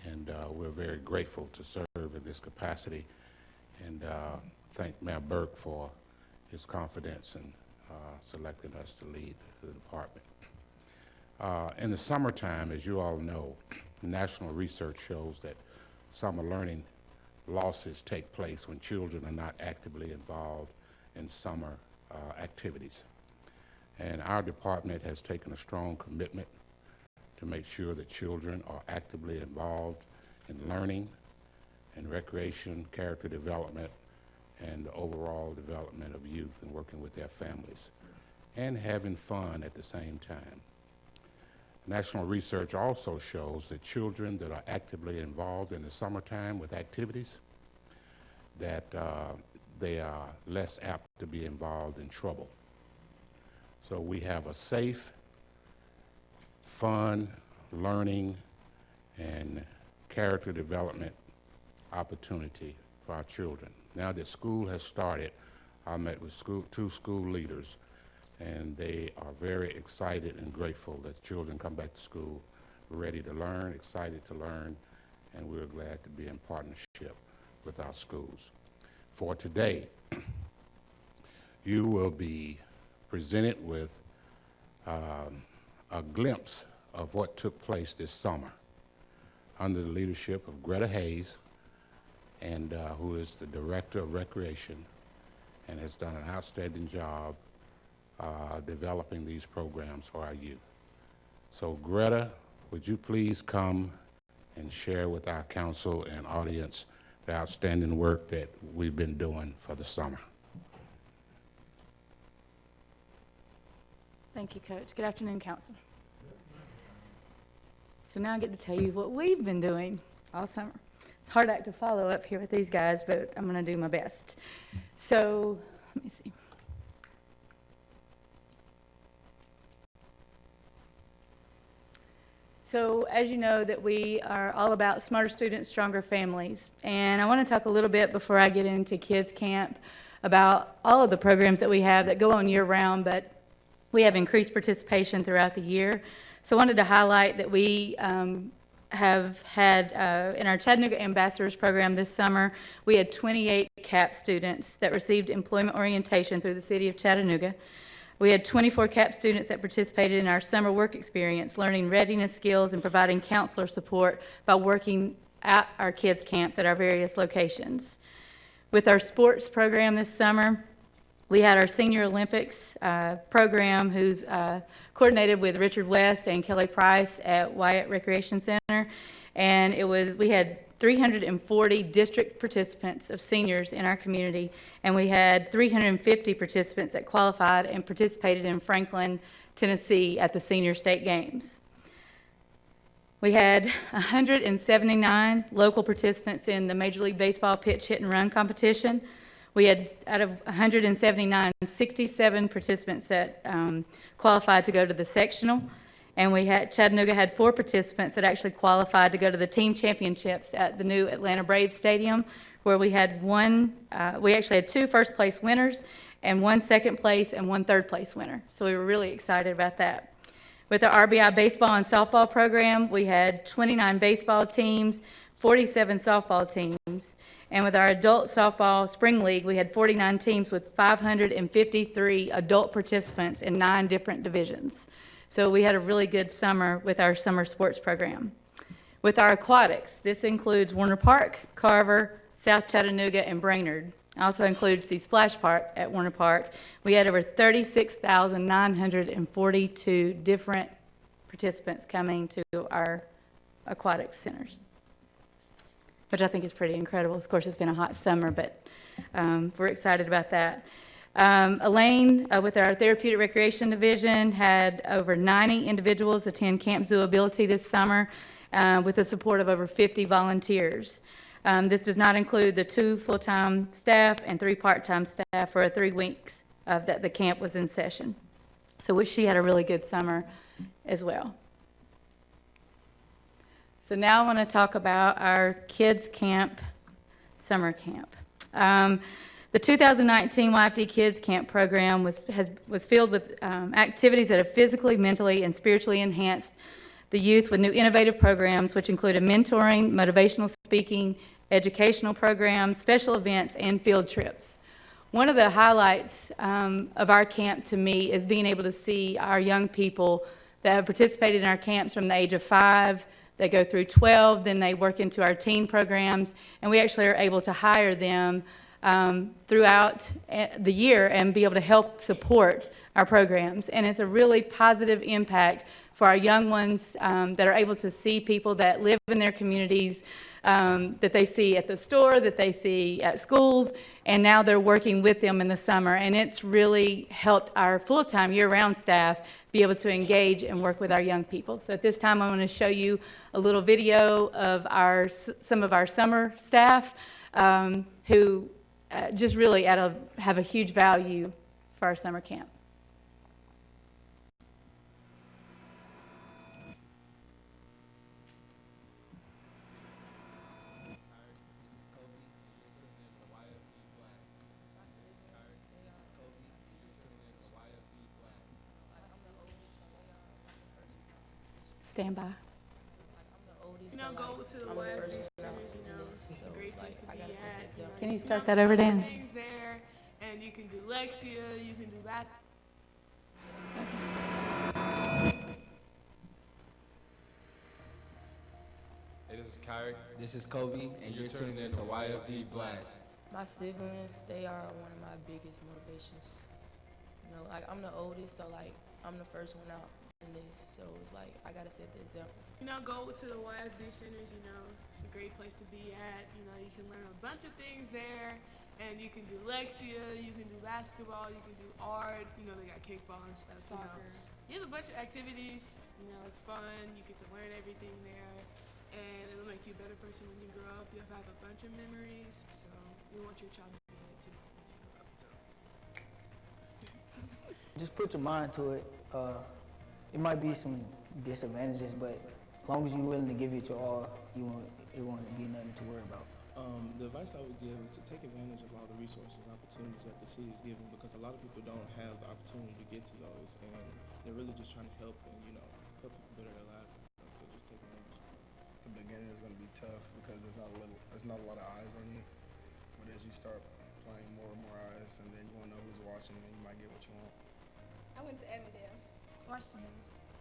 And we're very grateful to serve in this capacity. And thank Mayor Burke for his confidence in selecting us to lead the department. In the summertime, as you all know, national research shows that summer learning losses take place when children are not actively involved in summer activities. And our department has taken a strong commitment to make sure that children are actively involved in learning and recreation, character development, and the overall development of youth and working with their families, and having fun at the same time. National research also shows that children that are actively involved in the summertime with activities, that they are less apt to be involved in trouble. So we have a safe, fun, learning, and character development opportunity for our children. Now that school has started, I met with two school leaders, and they are very excited and grateful that children come back to school ready to learn, excited to learn, and we're glad to be in partnership with our schools. For today, you will be presented with a glimpse of what took place this summer under the leadership of Greta Hayes, and who is the Director of Recreation and has done an outstanding job developing these programs for our youth. So Greta, would you please come and share with our council and audience the outstanding work that we've been doing for the summer. Thank you, Coach. Good afternoon, Council. So now I get to tell you what we've been doing all summer. It's a hard act to follow up here with these guys, but I'm going to do my best. So let me see. So as you know, that we are all about smarter students, stronger families. And I want to talk a little bit before I get into Kids Camp about all of the programs that we have that go on year-round, but we have increased participation throughout the year. So I wanted to highlight that we have had, in our Chattanooga Ambassadors program this summer, we had 28 CAP students that received employment orientation through the city of Chattanooga. We had 24 CAP students that participated in our summer work experience, learning readiness skills and providing counselor support by working at our kids' camps at our various locations. With our sports program this summer, we had our Senior Olympics program, who's coordinated with Richard West and Kelly Price at Wyatt Recreation Center. And we had 340 district participants of seniors in our community, and we had 350 participants that qualified and participated in Franklin, Tennessee at the Senior State Games. We had 179 local participants in the Major League Baseball pitch, hit, and run competition. We had, out of 179, 67 participants that qualified to go to the sectional. And Chattanooga had 4 participants that actually qualified to go to the team championships at the new Atlanta Braves Stadium, where we had we actually had 2 first place winners and 1 second place and 1 third place winner. So we were really excited about that. With our RBI baseball and softball program, we had 29 baseball teams, 47 softball teams. And with our adult softball spring league, we had 49 teams with 553 adult participants in 9 different divisions. So we had a really good summer with our summer sports program. With our aquatics, this includes Warner Park, Carver, South Chattanooga, and Brainerd. It also includes the splash park at Warner Park. We had over 36,942 different participants coming to our aquatics centers, which I think is pretty incredible. Of course, it's been a hot summer, but we're excited about that. Elaine, with our Therapeutic Recreation Division, had over 90 individuals attend Camp Zoo Ability this summer with the support of over 50 volunteers. This does not include the 2 full-time staff and 3 part-time staff for 3 weeks that the camp was in session. So she had a really good summer as well. So now I want to talk about our Kids Camp summer camp. The 2019 YFD Kids Camp program was filled with activities that have physically, mentally, and spiritually enhanced the youth with new innovative programs, which included mentoring, motivational speaking, educational programs, special events, and field trips. One of the highlights of our camp to me is being able to see our young people that have participated in our camps from the age of 5. They go through 12, then they work into our teen programs, and we actually are able to hire them throughout the year and be able to help support our programs. And it's a really positive impact for our young ones that are able to see people that live in their communities, that they see at the store, that they see at schools, and now they're working with them in the summer. And it's really helped our full-time year-round staff be able to engage and work with our young people. So at this time, I want to show you a little video of some of our summer staff who just really have a huge value for our summer camp. Stand by. Go to the YFD centers, it's a great place to be at. Can you start that over, Dan? Things there, and you can do Lexia, you can do that. Hey, this is Kyrie. This is Kobe, and you're tuning in to YFD Blast. My siblings, they are one of my biggest motivations. You know, like I'm the oldest, so like I'm the first one out in this, so it's like I gotta set the example. Go to the YFD centers, it's a great place to be at. You can learn a bunch of things there, and you can do Lexia, you can do basketball, you can do art, they got kickball and stuff, Soccer. You have a bunch of activities, it's fun, you get to learn everything there, and it'll make you a better person when you grow up. You'll have a bunch of memories, so we want your child to be in it too when you grow up, so. Just put your mind to it. It might be some disadvantages, but as long as you're willing to give it your all, it won't be nothing to worry about. The advice I would give is to take advantage of all the resources and opportunities that the city is giving, because a lot of people don't have the opportunity to get to those, and they're really just trying to help and help people better their lives and stuff. So just take advantage of those. The beginning is going to be tough because there's not a lot of eyes on you, but as you start playing more and more eyes, and then you won't know who's watching, and you might get what you want. I went to Avondale, Washington,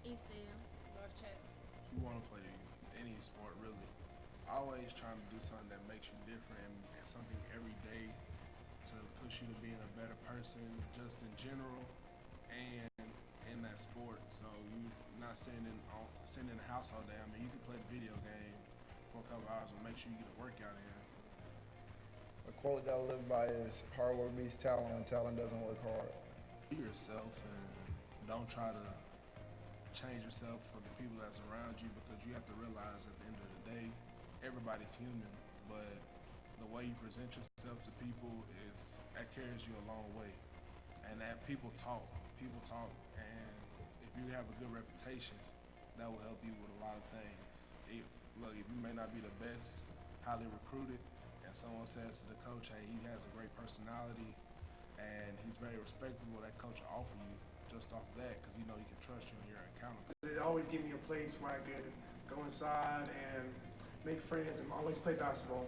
Eastdale, North Chatham. You want to play any sport, really. Always trying to do something that makes you different and something every day to push you to being a better person, just in general and in that sport. So you're not sitting in the house all day. I mean, you can play the video game for a couple hours, but make sure you get a workout in. A quote that I live by is, hard work beats talent, and talent doesn't work hard. Be yourself and don't try to change yourself for the people that's around you, because you have to realize at the end of the day, everybody's human, but the way you present yourself to people that carries you a long way. And that people talk, and if you have a good reputation, that will help you with a lot of things. Look, if you may not be the best, highly recruited, and someone says to the coach, hey, he has a great personality, and he's very respectable, that coach will offer you just off that, because he can trust you and you're accountable. It always give me a place where I could go inside and make friends and always play basketball.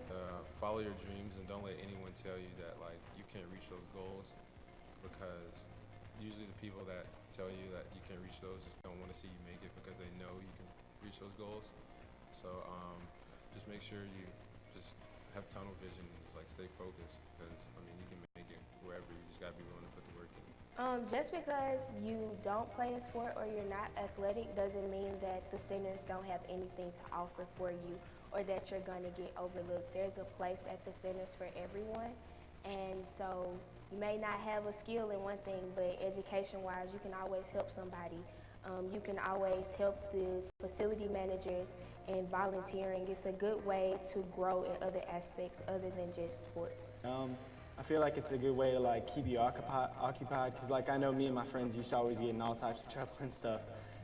Follow your dreams and don't let anyone tell you that you can't reach those goals, because usually the people that tell you that you can't reach those just don't want to see you make it because they know you can reach those goals. So just make sure you just have tunnel vision and just stay focused, because you can make it wherever. You just gotta be willing to put the work in. Just because you don't play a sport or you're not athletic doesn't mean that the centers don't have anything to offer for you or that you're going to get overlooked. There's a place at the centers for everyone, and so you may not have a skill in one thing, but education-wise, you can always help somebody. You can always help the facility managers, and volunteering. It's a good way to grow in other aspects other than just sports. I feel like it's a good way to keep you occupied, because I know me and my friends used to always get in all types of trouble and stuff,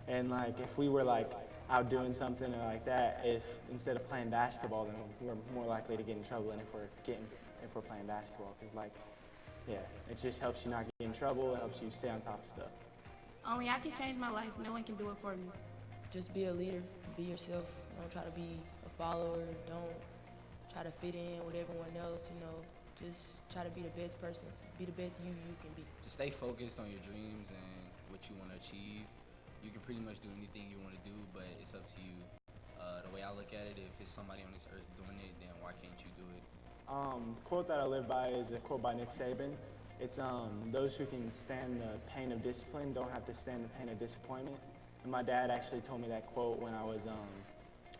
and if we were out doing something like that, if instead of playing basketball, then we're more likely to get in trouble than if we're playing basketball, because it just helps you not get in trouble. It helps you stay on top of stuff. Only I can change my life. No one can do it for me. Just be a leader, be yourself. Don't try to be a follower. Don't try to fit in with everyone else. Just try to be the best person. Be the best you can be. Just stay focused on your dreams and what you want to achieve. You can pretty much do anything you want to do, but it's up to you. The way I look at it, if it's somebody on this earth doing it, then why can't you do it? The quote that I live by is a quote by Nick Saban. It's those who can stand the pain of discipline don't have to stand the pain of disappointment. And my dad actually told me that quote when I was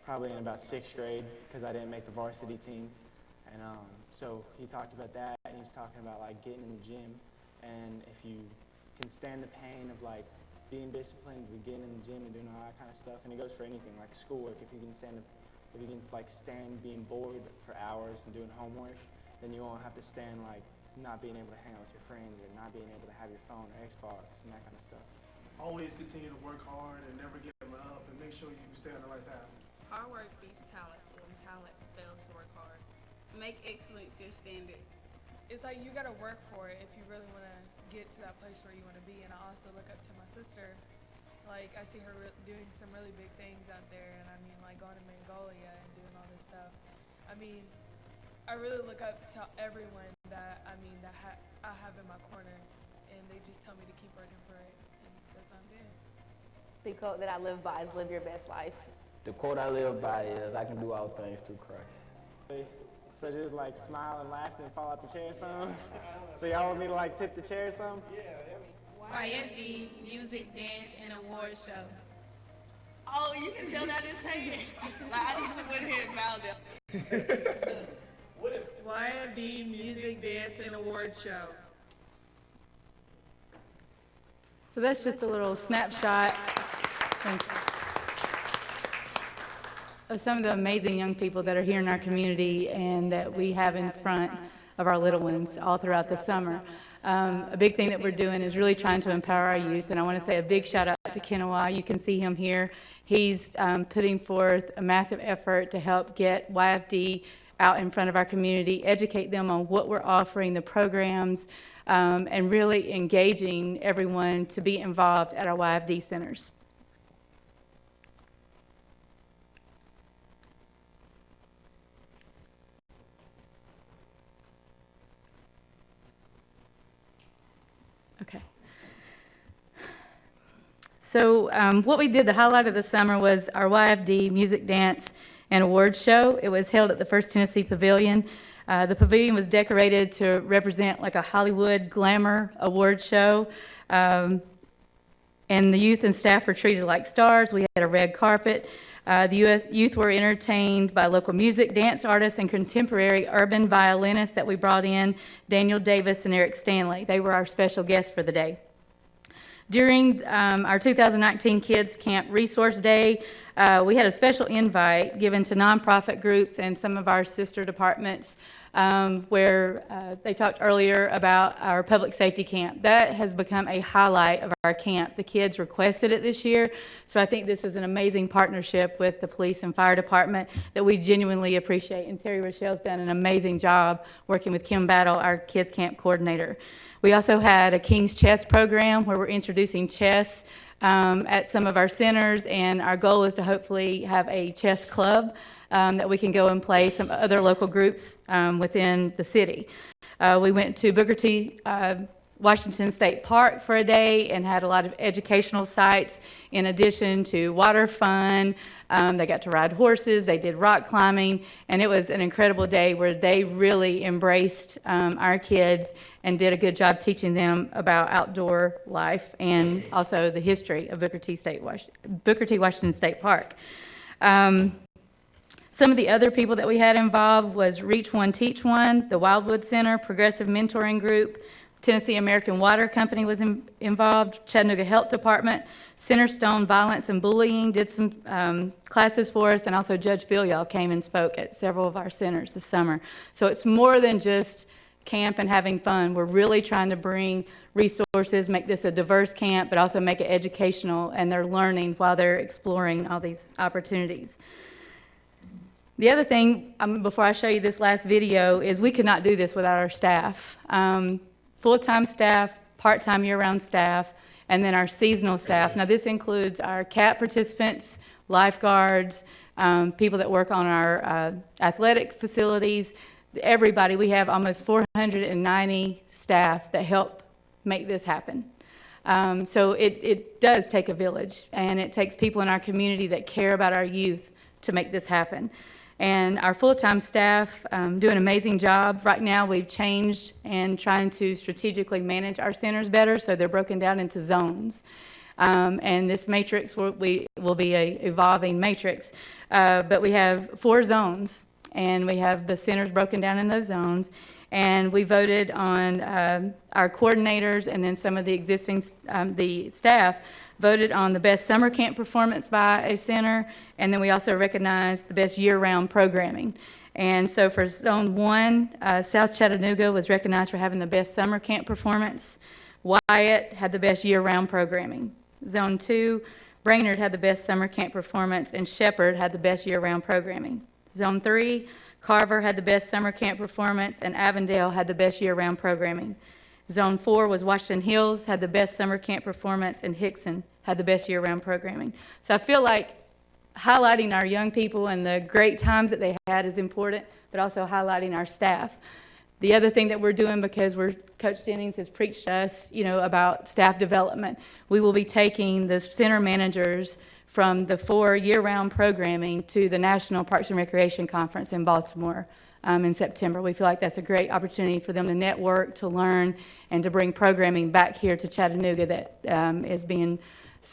probably in about 6th grade because I didn't make the varsity team. And so he talked about that, and he was talking about like getting in the gym, and if you can stand the pain of like being disciplined, getting in the gym and doing all that kind of stuff, and it goes for anything like schoolwork. If you can stand being bored for hours and doing homework, then you won't have to stand like not being able to hang out with your friends or not being able to have your phone or Xbox and that kind of stuff. Always continue to work hard and never give up, and make sure you stay on the right path. Hard work beats talent when talent fails to work hard. Make excellence your standard. It's like you gotta work for it if you really wanna get to that place where you wanna be. And I also look up to my sister. Like, I see her doing some really big things out there, and I mean, like going to Mongolia and doing all this stuff. I mean, I really look up to everyone that I have in my corner, and they just tell me to keep working for it, and that's what I'm doing. The quote that I live by is live your best life. The quote I live by is I can do all things through Christ. So just like smile and laugh and fall out the chair or something? So y'all want me to like tip the chair or something? YFD, music, dance, and award show. Oh, you can tell that it's hanging. Like, I just went here and found it. YFD, music, dance, and award show. So that's just a little snapshot of some of the amazing young people that are here in our community and that we have in front of our little ones all throughout the summer. A big thing that we're doing is really trying to empower our youth, and I want to say a big shout out to Kenawa. You can see him here. He's putting forth a massive effort to help get YFD out in front of our community, educate them on what we're offering, the programs, and really engaging everyone to be involved at our YFD centers. Okay. So what we did, the highlight of the summer was our YFD music, dance, and awards show. It was held at the First Tennessee Pavilion. The pavilion was decorated to represent like a Hollywood glamour award show. And the youth and staff were treated like stars. We had a red carpet. The youth were entertained by local music, dance artists, and contemporary urban violinists that we brought in, Daniel Davis and Eric Stanley. They were our special guests for the day. During our 2019 Kids Camp Resource Day, we had a special invite given to nonprofit groups and some of our sister departments where they talked earlier about our public safety camp. That has become a highlight of our camp. The kids requested it this year, so I think this is an amazing partnership with the police and fire department that we genuinely appreciate. And Terry Rochelle's done an amazing job working with Kim Battle, our Kids Camp coordinator. We also had a King's Chess program where we're introducing chess at some of our centers, and our goal is to hopefully have a chess club that we can go and play some other local groups within the city. We went to Booker T. Washington State Park for a day and had a lot of educational sites in addition to water fun. They got to ride horses, they did rock climbing, and it was an incredible day where they really embraced our kids and did a good job teaching them about outdoor life and also the history of Booker T. Washington State Park. Some of the other people that we had involved was Reach One, Teach One, the Wildwood Center, Progressive Mentoring Group, Tennessee American Water Company was involved, Chattanooga Health Department, Centerstone Violence and Bullying did some classes for us, and also Judge Phil came and spoke at several of our centers this summer. So it's more than just camp and having fun. We're really trying to bring resources, make this a diverse camp, but also make it educational, and they're learning while they're exploring all these opportunities. The other thing, before I show you this last video, is we could not do this without our staff. Full-time staff, part-time year-round staff, and then our seasonal staff. Now this includes our CAP participants, lifeguards, people that work on our athletic facilities, everybody. We have almost 490 staff that help make this happen. So it does take a village, and it takes people in our community that care about our youth to make this happen. And our full-time staff do an amazing job. Right now, we've changed and trying to strategically manage our centers better, so they're broken down into zones. And this matrix will be a evolving matrix. But we have 4 zones, and we have the centers broken down in those zones. And we voted on our coordinators, and then some of the existing the staff voted on the best summer camp performance by a center, and then we also recognized the best year-round programming. And so for Zone 1, South Chattanooga was recognized for having the best summer camp performance. Wyatt had the best year-round programming. Zone 2, Brainerd had the best summer camp performance, and Shepherd had the best year-round programming. Zone 3, Carver had the best summer camp performance, and Avondale had the best year-round programming. Zone 4 was Washington Hills, had the best summer camp performance, and Hickson had the best year-round programming. So I feel like highlighting our young people and the great times that they had is important, but also highlighting our staff. The other thing that we're doing, because Coach Jennings has preached to us, about staff development, we will be taking the center managers from the 4 year-round programming to the National Parks and Recreation Conference in Baltimore in September. We feel like that's a great opportunity for them to network, to learn, and to bring programming back here to Chattanooga that is being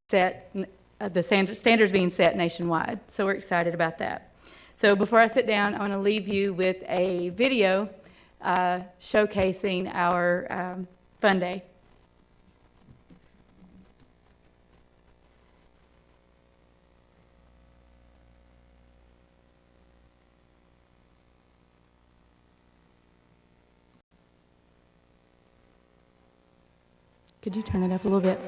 set, the standards being set nationwide. So we're excited about that. So before I sit down, I want to leave you with a video showcasing our Fun Day. Could you turn it up a little bit?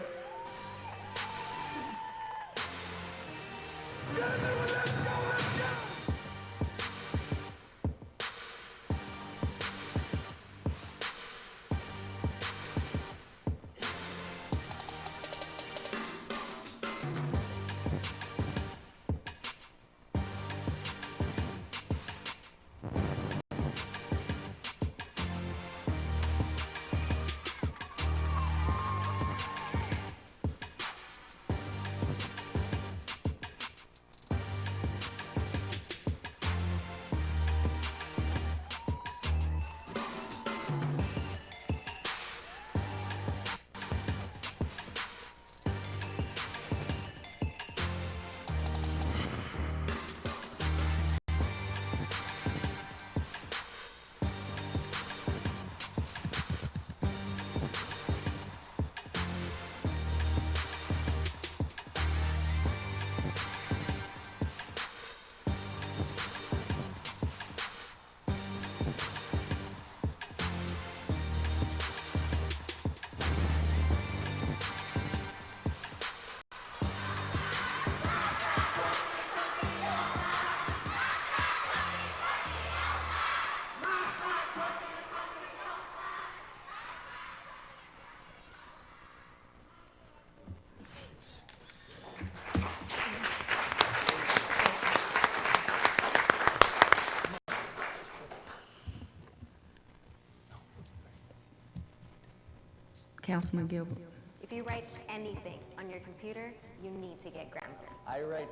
Councilman Gilbert. If you write anything on your computer, you need to get grammar. I write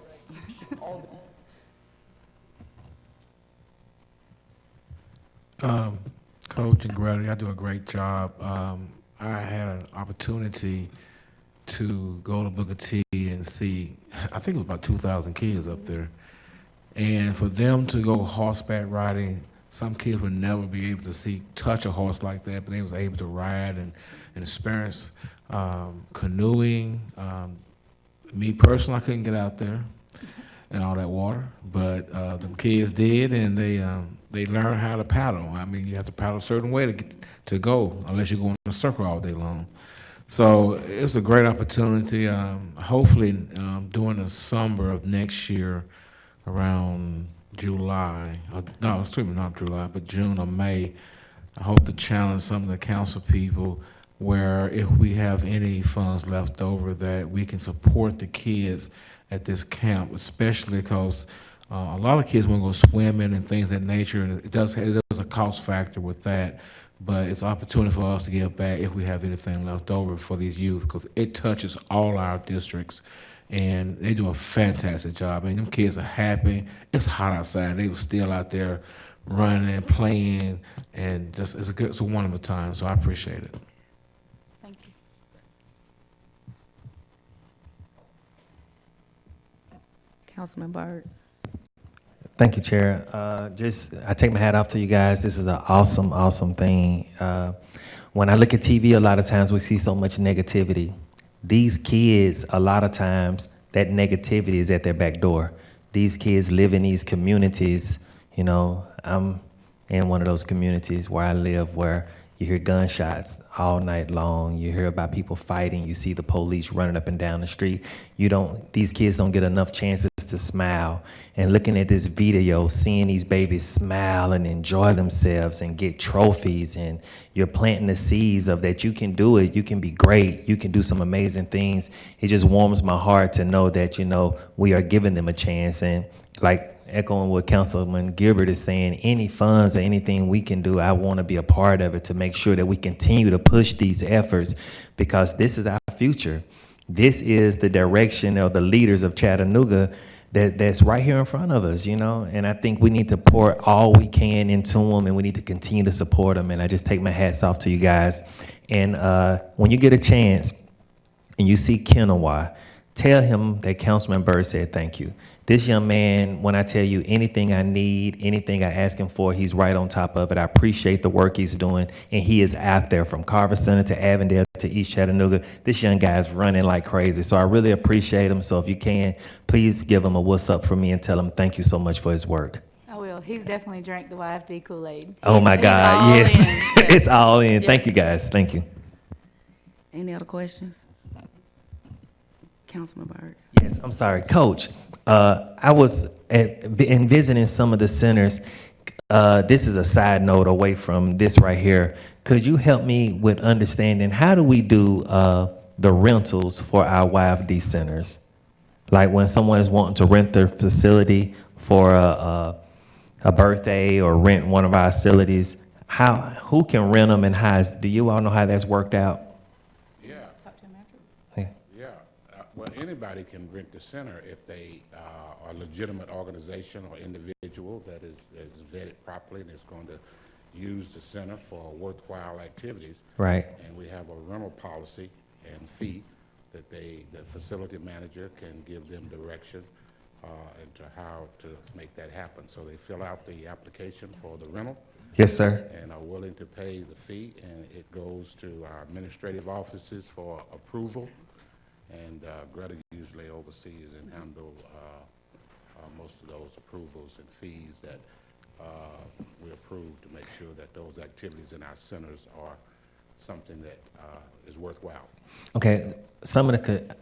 all the... Coach and Greta, y'all do a great job. I had an opportunity to go to Booker T and see, I think it was about 2,000 kids up there. And for them to go horseback riding, some kids would never be able to touch a horse like that, but they was able to ride and experience canoeing. Me personally, I couldn't get out there in all that water, but them kids did, and they learned how to paddle. I mean, you have to paddle a certain way to go, unless you're going in a circle all day long. So it was a great opportunity. Hopefully, during the summer of next year, around July, no, excuse me, not July, but June or May, I hope to challenge some of the council people where if we have any funds left over that we can support the kids at this camp, especially because a lot of kids want to go swimming and things of that nature, and it does a cost factor with that, but it's an opportunity for us to give back if we have anything left over for these youth, because it touches all our districts. and they do a fantastic job. And them kids are happy. It's hot outside. They were still out there running and playing, and just it's a wonderful time. So I appreciate it. Thank you. Councilman Byrd. Thank you, Chair. I take my hat off to you guys. This is an awesome, awesome thing. When I look at TV, a lot of times we see so much negativity. These kids, a lot of times, that negativity is at their back door. These kids live in these communities. You know, I'm in one of those communities where I live where you hear gunshots all night long. You hear about people fighting. You see the police running up and down the street. These kids don't get enough chances to smile. And looking at this video, seeing these babies smile and enjoy themselves and get trophies, and you're planting the seeds of that you can do it, you can be great, you can do some amazing things. It just warms my heart to know that, you know, we are giving them a chance. And like echoing what Councilman Gilbert is saying, any funds or anything we can do, I want to be a part of it to make sure that we continue to push these efforts, because this is our future. This is the direction of the leaders of Chattanooga that's right here in front of us, you know, and I think we need to pour all we can into them, and we need to continue to support them. And I just take my hats off to you guys. And when you get a chance and you see Kenawa, tell him that Councilman Byrd said thank you. This young man, when I tell you anything I need, anything I ask him for, he's right on top of it. I appreciate the work he's doing, and he is out there from Carver Center to Avondale to East Chattanooga. This young guy is running like crazy, so I really appreciate him. So if you can, please give him a what's up for me and tell him thank you so much for his work. I will. He's definitely drank the YFD Kool-Aid. Oh my He's God, all yes. in. It's all in. Yes. Thank you guys, thank you. Any other questions? Councilman Byrd. Yes, I'm sorry, Coach. I was in visiting some of the centers. This is a side note away from this right here. Could you help me with understanding how do we do the rentals for our YFD centers? Like when someone is wanting to rent their facility for a birthday or rent one of our facilities, who can rent them, and do you all know how that's worked out? Well, anybody can rent the center if they are a legitimate organization or individual that is vetted properly and is going to use the center for worthwhile activities. Right. And we have a rental policy and fee that the facility manager can give them direction into how to make that happen. So they fill out the application for the rental. Yes, sir. And are willing to pay the fee, and it goes to our administrative offices for approval. And Greta usually oversees and handles most of those approvals and fees that we approve to make sure that those activities in our centers are something that is worthwhile. Okay,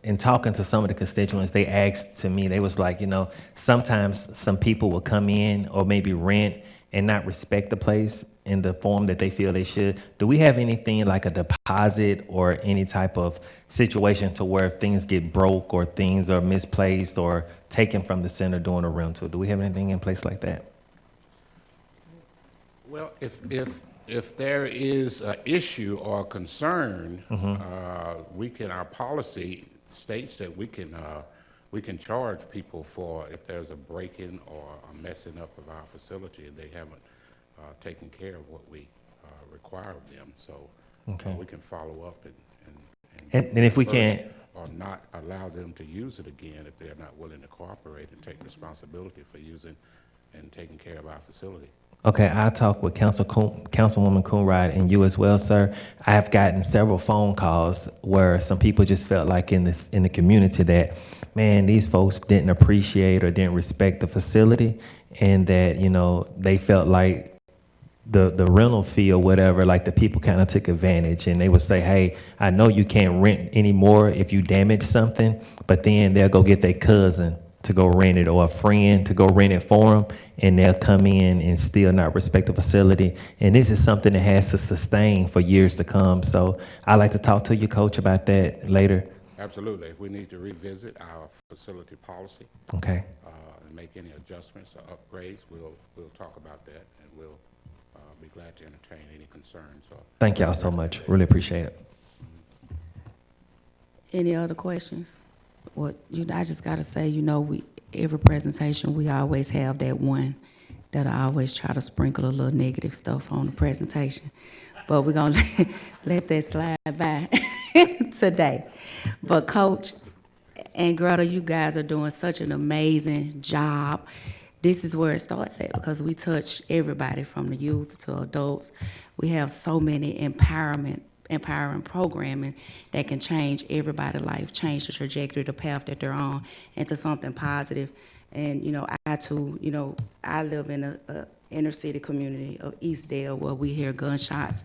in talking to some of the constituents, they asked to me, they was like, you know, sometimes some people will come in or maybe rent and not respect the place in the form that they feel they should. Do we have anything like a deposit or any type of situation to where if things get broke or things are misplaced or taken from the center during a rental? Do we have anything in place like that? Well, if there is an issue or concern, our policy states that we can charge people for if there's a break-in or a messing up of our facility and they haven't taken care of what we require of them. So we can follow up and if we can't, or not allow them to use it again if they're not willing to cooperate and take responsibility for using and taking care of our facility. Okay, I talked with Councilwoman Coonrod and you as well, sir. I've gotten several phone calls where some people just felt like in the community that, man, these folks didn't appreciate or didn't respect the facility, and that, you know, they felt like the rental fee or whatever, like the people kind of took advantage, and they would say, hey, I know you can't rent anymore if you damage something, but then they'll go get their cousin to go rent it or a friend to go rent it for them, and they'll come in and still not respect the facility. And this is something that has to sustain for years to come. So I'd like to talk to you, Coach, about that later. Absolutely. We need to revisit our facility policy. Okay. And make any adjustments or upgrades. We'll talk about that, and we'll be glad to entertain any concerns. Thank y'all so much. Really appreciate it. Any other questions? Well, I just gotta say, every presentation, we always have that one that I always try to sprinkle a little negative stuff on the presentation. But we're gonna let that slide by today. But Coach and Greta, you guys are doing such an amazing job. This is where it starts at, because we touch everybody from the youth to adults. We have so many empowering programming that can change everybody's life, change the trajectory, the path that they're on, into something positive. And, I too, I live in a inner city community of Eastdale where we hear gunshots,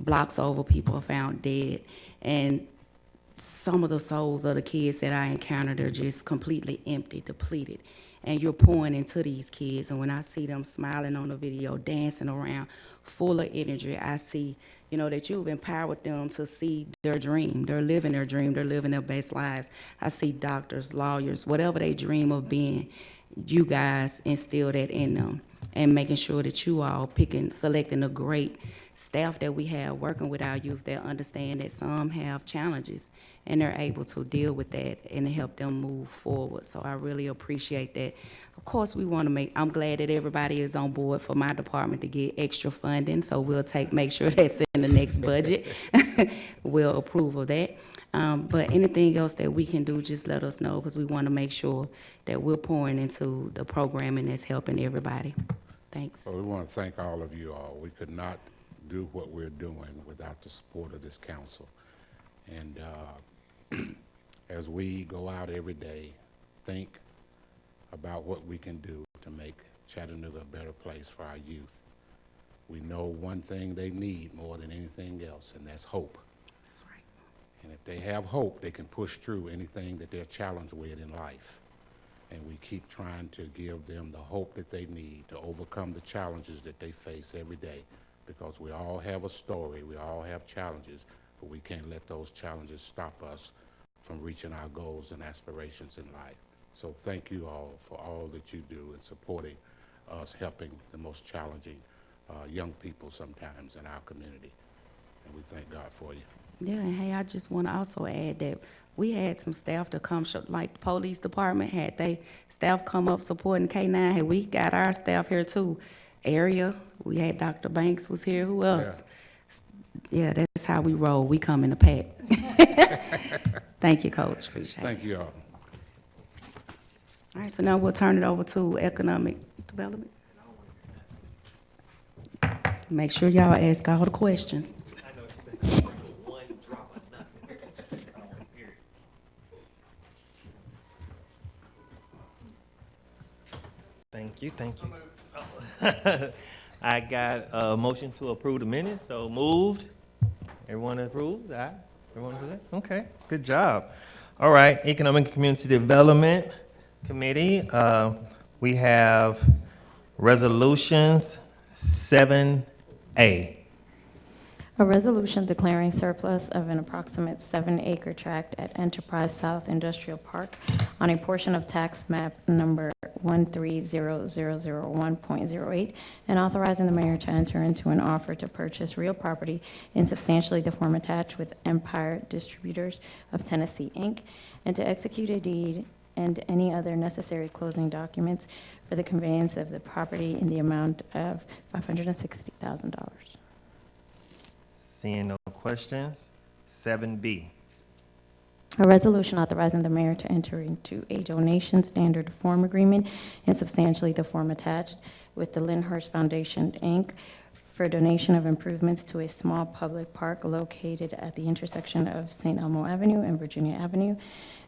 blocks over, people are found dead. And some of the souls of the kids that I encountered are just completely empty, depleted. And you're pouring into these kids, and when I see them smiling on the video, dancing around, full of energy, I see, that you've empowered them to see their dream. They're living their dream. They're living their best lives. I see doctors, lawyers, whatever they dream of being, you guys instill that in them, and making sure that you all selecting a great staff that we have working with our youth that understand that some have challenges and they're able to deal with that and help them move forward. So I really appreciate that. Of course, I'm glad that everybody is on board for my department to get extra funding, so we'll make sure that's in the next budget. We'll approve of that. But anything else that we can do, just let us know, because we want to make sure that we're pouring into the programming that's helping everybody. Thanks. Well, we want to thank all of you all. We could not do what we're doing without the support of this council. And as we go out every day, think about what we can do to make Chattanooga a better place for our youth. We know one thing they need more than anything else, and that's hope. That's right. And if they have hope, they can push through anything that they're challenged with in life. And we keep trying to give them the hope that they need to overcome the challenges that they face every day, because we all have a story, we all have challenges, but we can't let those challenges stop us from reaching our goals and aspirations in life. So thank you all for all that you do in supporting us, helping the most challenging young people sometimes in our community. And we thank God for you. Yeah, and hey, I just want to also add that we had some staff to come, like the police department had they staff come up supporting K9. Hey, we got our staff here too. Area, we had Dr. Banks was here. Who else? Yeah, that's how we roll. We come in a pack. Thank you, Coach. Appreciate it. Thank you all. All right, so now we'll turn it over to economic development. Make sure y'all ask all the questions. Thank you. I got a motion to approve the minutes, so moved. Everyone approved? Aye? Everyone do that? Okay, good job. All right, Economic and Community Development Committee, we have resolutions 7A. A resolution declaring surplus of an approximate 7-acre tract at Enterprise South Industrial Park on a portion of tax map number 1300001.08, and authorizing the mayor to enter into an offer to purchase real property in substantially the form attached with Empire Distributors of Tennessee, Inc., and to execute a deed and any other necessary closing documents for the conveyance of the property in the amount of $560,000. Seeing no questions, 7B. A resolution authorizing the mayor to enter into a donation standard form agreement in substantially the form attached with the Lyndhurst Foundation, Inc., for donation of improvements to a small public park located at the intersection of St. Elmo Avenue and Virginia Avenue,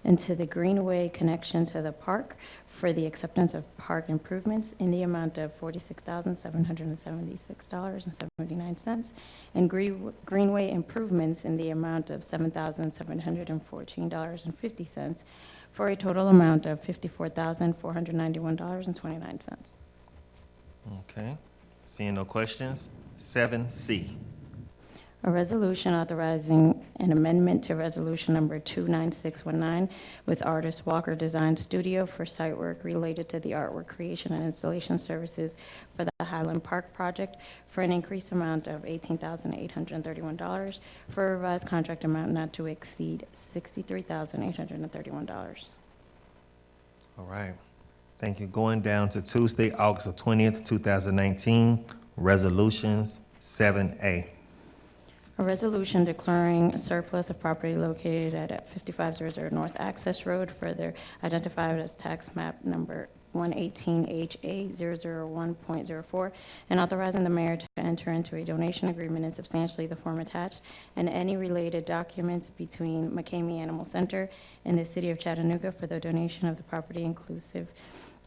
and to the Greenway connection to the park for the acceptance of park improvements in the amount of $46,776.79, and Greenway improvements in the amount of $7,714.50, for a total amount of $54,491.29. Okay, seeing no questions, 7C. A resolution authorizing an amendment to Resolution Number 29619 with Artist Walker Design Studio for site work related to the artwork creation and installation services for the Highland Park project for an increased amount of $18,831 for a revised contract amount not to exceed $63,831. All right. Thank you. Going down to Tuesday, August 20th, 2019, resolutions 7A. A resolution declaring a surplus of property located at 5500 North Access Road, further identified as tax map number 118HA001.04, and authorizing the mayor to enter into a donation agreement in substantially the form attached, and any related documents between McCamey Animal Center and the city of Chattanooga for the donation of the property, inclusive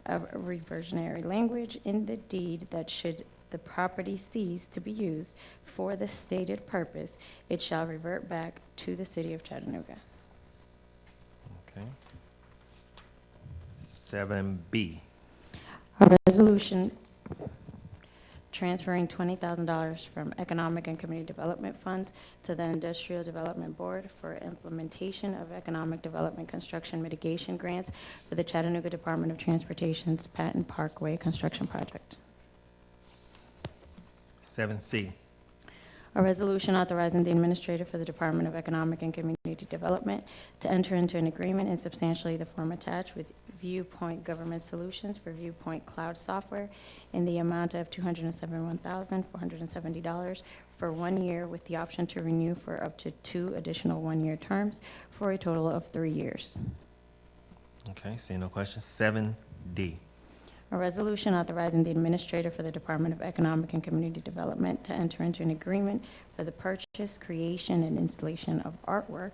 of reversionary language in the deed that should the property cease to be used for the stated purpose, it shall revert back to the city of Chattanooga. Okay. 7B. A resolution transferring $20,000 from Economic and Community Development Funds to the Industrial Development Board for implementation of economic development construction mitigation grants for the Chattanooga Department of Transportation's Patton Parkway construction project. 7C. A resolution authorizing the administrator for the Department of Economic and Community Development to enter into an agreement in substantially the form attached with Viewpoint Government Solutions for Viewpoint Cloud Software in the amount of $271,470 for 1 year, with the option to renew for up to 2 additional 1-year terms for a total of 3 years. Okay, seeing no questions. 7D. A resolution authorizing the administrator for the Department of Economic and Community Development to enter into an agreement for the purchase, creation, and installation of artwork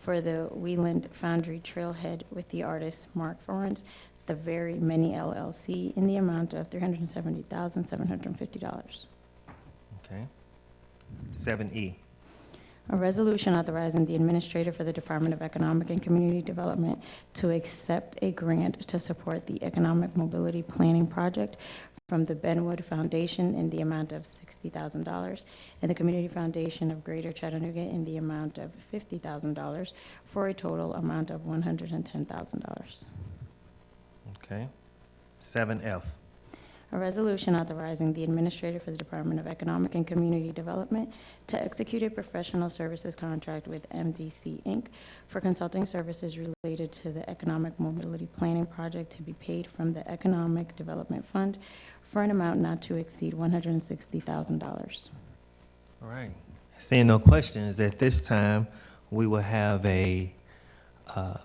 for the Wieland Foundry Trailhead with the artist Mark Forens, the Very Many LLC, in the amount of $370,750. Okay. 7E. A resolution authorizing the administrator for the Department of Economic and Community Development to accept a grant to support the Economic Mobility Planning Project from the Benwood Foundation in the amount of $60,000 and the Community Foundation of Greater Chattanooga in the amount of $50,000 for a total amount of $110,000. Okay. 7F. A resolution authorizing the administrator for the Department of Economic and Community Development to execute a professional services contract with MDC, Inc. for consulting services related to the Economic Mobility Planning Project to be paid from the Economic Development Fund for an amount not to exceed $160,000. All right. Seeing no questions, at this time, we will have a, a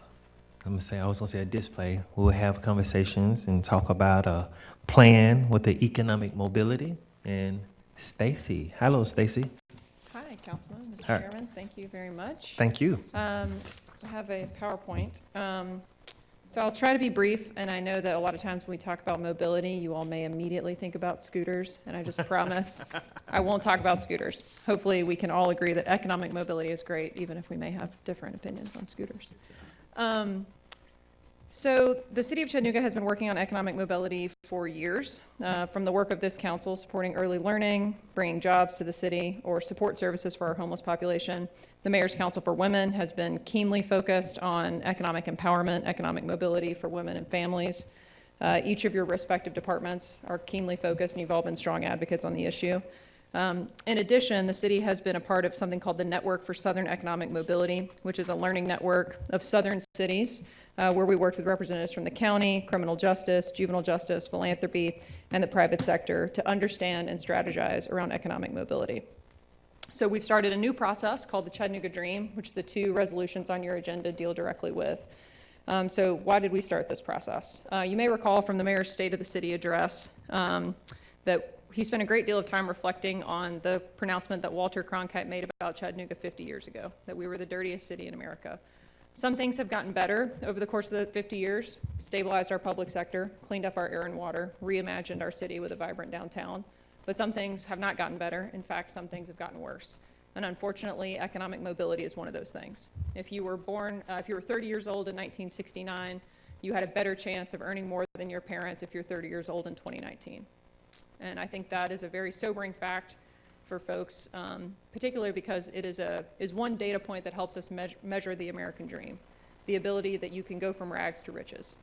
display. We will have conversations and talk about a plan with the economic mobility. And Stacy, hello, Stacy. Hi, Councilman, Mr. Hi. Chairman, thank you very much. Thank you. I have a PowerPoint. So I'll try to be brief, and I know that a lot of times when we talk about mobility, you all may immediately think about scooters, and I just promise I won't talk about scooters. Hopefully, we can all agree that economic mobility is great, even if we may have different opinions on scooters. So the City of Chattanooga has been working on economic mobility for years, from the work of this council supporting early learning, bringing jobs to the city, or support services for our homeless population. The Mayor's Council for Women has been keenly focused on economic empowerment, economic mobility for women and families. Each of your respective departments are keenly focused, and you've all been strong advocates on the issue. In addition, the city has been a part of something called the Network for Southern Economic Mobility, which is a learning network of southern cities where we worked with representatives from the county, criminal justice, juvenile justice, philanthropy, and the private sector to understand and strategize around economic mobility. So we've started a new process called the Chattanooga Dream, which the 2 resolutions on your agenda deal directly with. So why did we start this process? You may recall from the Mayor's State of the City address that he spent a great deal of time reflecting on the pronouncement that Walter Cronkite made about Chattanooga 50 years ago, that we were the dirtiest city in America. Some things have gotten better over the course of the 50 years, stabilized our public sector, cleaned up our air and water, reimagined our city with a vibrant downtown. But some things have not gotten better. In fact, some things have gotten worse. And unfortunately, economic mobility is one of those things. If you were 30 years old in 1969, you had a better chance of earning more than your parents if you're 30 years old in 2019. And I think that is a very sobering fact for folks, particularly because it is one data point that helps us measure the American dream, the ability that you can go from rags to riches.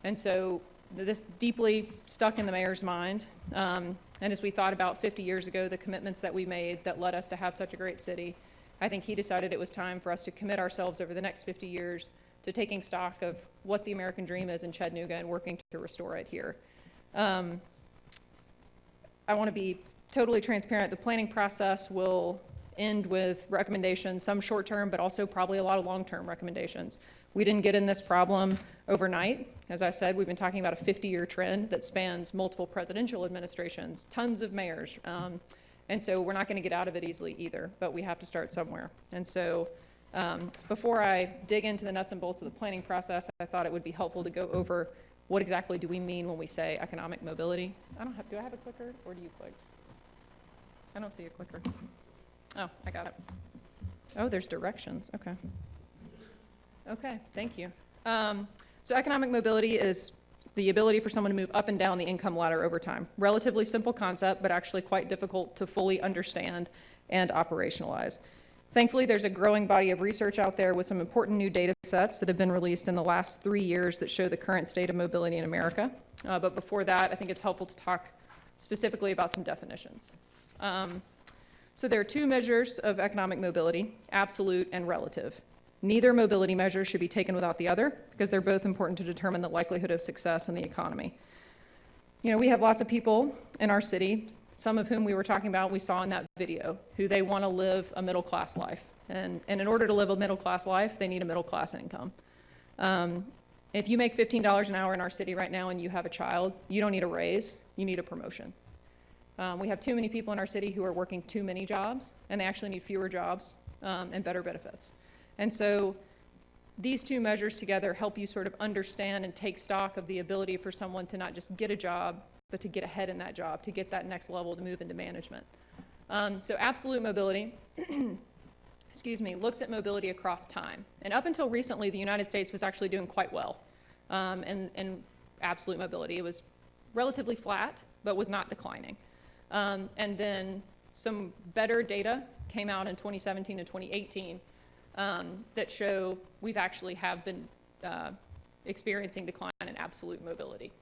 And so this deeply stuck in the mayor's mind. And as we thought about 50 years ago, the commitments that we made that led us to have such a great city, I think he decided it was time for us to commit ourselves over the next 50 years to taking stock of what the American dream is in Chattanooga and working to restore it here. I want to be totally transparent. The planning process will end with recommendations, some short-term, but also probably a lot of long-term recommendations. We didn't get in this problem overnight. As I said, we've been talking about a 50-year trend that spans multiple presidential administrations, tons of mayors. And so we're not going to get out of it easily either, but we have to start somewhere. And so before I dig into the nuts and bolts of the planning process, I thought it would be helpful to go over what exactly do we mean when we say economic mobility. Do I have a clicker or do you click? I don't see a clicker. Oh, I got it. Oh, there's directions. Okay. Okay, thank you. So economic mobility is the ability for someone to move up and down the income ladder over time. Relatively simple concept, but actually quite difficult to fully understand and operationalize. Thankfully, there's a growing body of research out there with some important new data sets that have been released in the last 3 years that show the current state of mobility in America. But before that, I think it's helpful to talk specifically about some definitions. So there are two measures of economic mobility, absolute and relative. Neither mobility measure should be taken without the other because they're both important to determine the likelihood of success in the economy. You know, we have lots of people in our city, some of whom we were talking about, we saw in that video, who they want to live a middle-class life. And in order to live a middle-class life, they need a middle-class income. If you make $15 an hour in our city right now and you have a child, you don't need a raise, you need a promotion. We have too many people in our city who are working too many jobs, and they actually need fewer jobs and better benefits. And so these two measures together help you sort of understand and take stock of the ability for someone to not just get a job, but to get ahead in that job, to get that next level to move into management. So absolute mobility, excuse me, looks at mobility across time. And up until recently, the United States was actually doing quite well in absolute mobility. It was relatively flat, but was not declining. And then some better data came out in 2017 and 2018 that show we've actually have been experiencing decline in absolute mobility.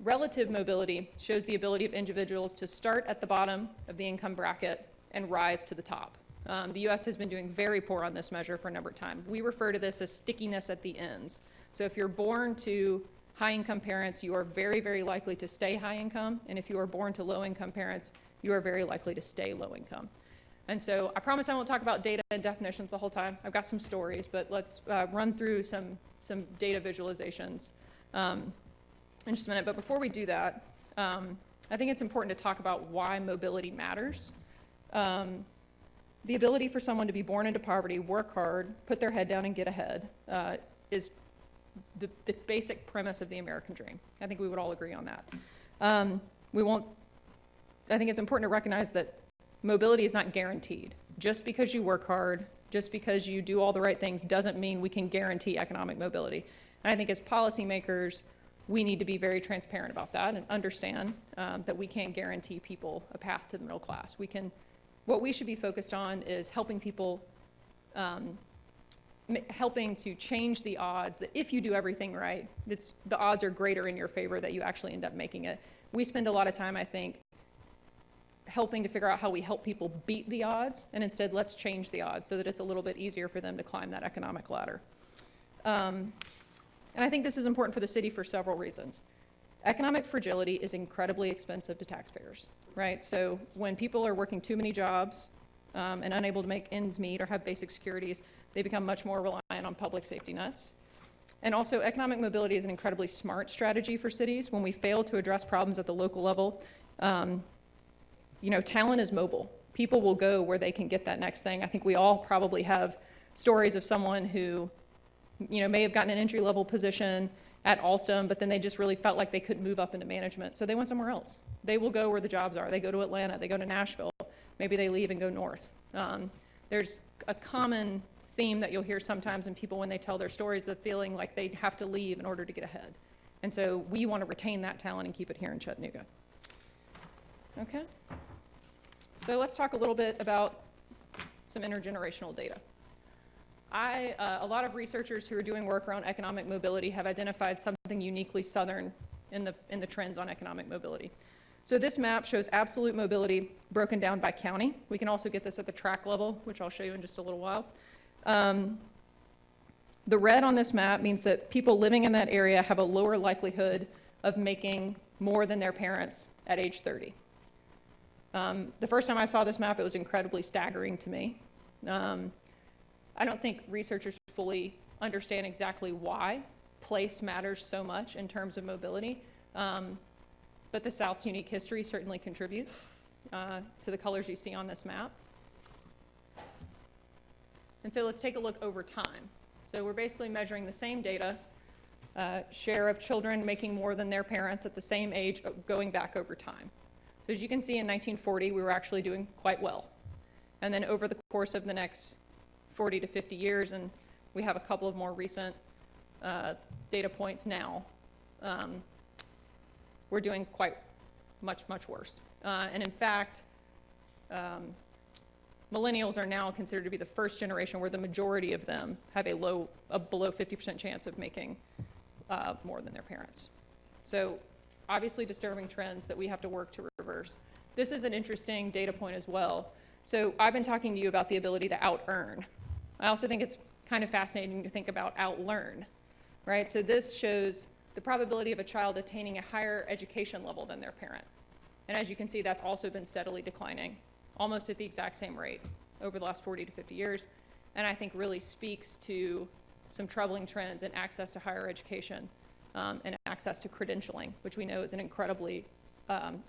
Relative mobility shows the ability of individuals to start at the bottom of the income bracket and rise to the top. The U.S. has been doing very poor on this measure for a number of times. We refer to this as stickiness at the ends. So if you're born to high-income parents, you are very, very likely to stay high income, and if you are born to low-income parents, you are very likely to stay low income. And so I promise I won't talk about data and definitions the whole time. I've got some stories, but let's run through some data visualizations in just a minute. But before we do that, I think it's important to talk about why mobility matters. The ability for someone to be born into poverty, work hard, put their head down and get ahead is the basic premise of the American dream. I think we would all agree on that. I think it's important to recognize that mobility is not guaranteed. Just because you work hard, just because you do all the right things doesn't mean we can guarantee economic mobility. And I think as policymakers, we need to be very transparent about that and understand that we can't guarantee people a path to the middle class. What we should be focused on is helping people, helping to change the odds that if you do everything right, the odds are greater in your favor that you actually end up making it. We spend a lot of time, I think, helping to figure out how we help people beat the odds, and instead let's change the odds so that it's a little bit easier for them to climb that economic ladder. And I think this is important for the city for several reasons. Economic fragility is incredibly expensive to taxpayers, right? So when people are working too many jobs and unable to make ends meet or have basic securities, they become much more reliant on public safety nets. And also, economic mobility is an incredibly smart strategy for cities. When we fail to address problems at the local level, talent is mobile. People will go where they can get that next thing. I think we all probably have stories of someone who, may have gotten an entry-level position at Alstom, but then they just really felt like they couldn't move up into management, so they went somewhere else. They will go where the jobs are. They go to Atlanta, they go to Nashville, maybe they leave and go north. There's a common theme that you'll hear sometimes in people when they tell their stories, the feeling like they have to leave in order to get ahead. And so we want to retain that talent and keep it here in Chattanooga. Okay. So let's talk a little bit about some intergenerational data. A lot of researchers who are doing work around economic mobility have identified something uniquely Southern in the trends on economic mobility. So this map shows absolute mobility broken down by county. We can also get this at the tract level, which I'll show you in just a little while. The red on this map means that people living in that area have a lower likelihood of making more than their parents at age 30. The first time I saw this map, it was incredibly staggering to me. I don't think researchers fully understand exactly why place matters so much in terms of mobility, but the South's unique history certainly contributes to the colors you see on this map. And so let's take a look over time. So we're basically measuring the same data, share of children making more than their parents at the same age going back over time. So as you can see, in 1940, we were actually doing quite well. And then over the course of the next 40 to 50 years, and we have a couple of more recent data points now, we're doing quite much worse. And in fact, millennials are now considered to be the first generation where the majority of them have a below 50% chance of making more than their parents. So obviously disturbing trends that we have to work to reverse. This is an interesting data point as well. So I've been talking to you about the ability to out-earn. I also think it's kind of fascinating to think about out-learn, right? So this shows the probability of a child attaining a higher education level than their parent. And as you can see, that's also been steadily declining, almost at the exact same rate over the last 40 to 50 years. And I think really speaks to some troubling trends in access to higher education and access to credentialing, which we know is an incredibly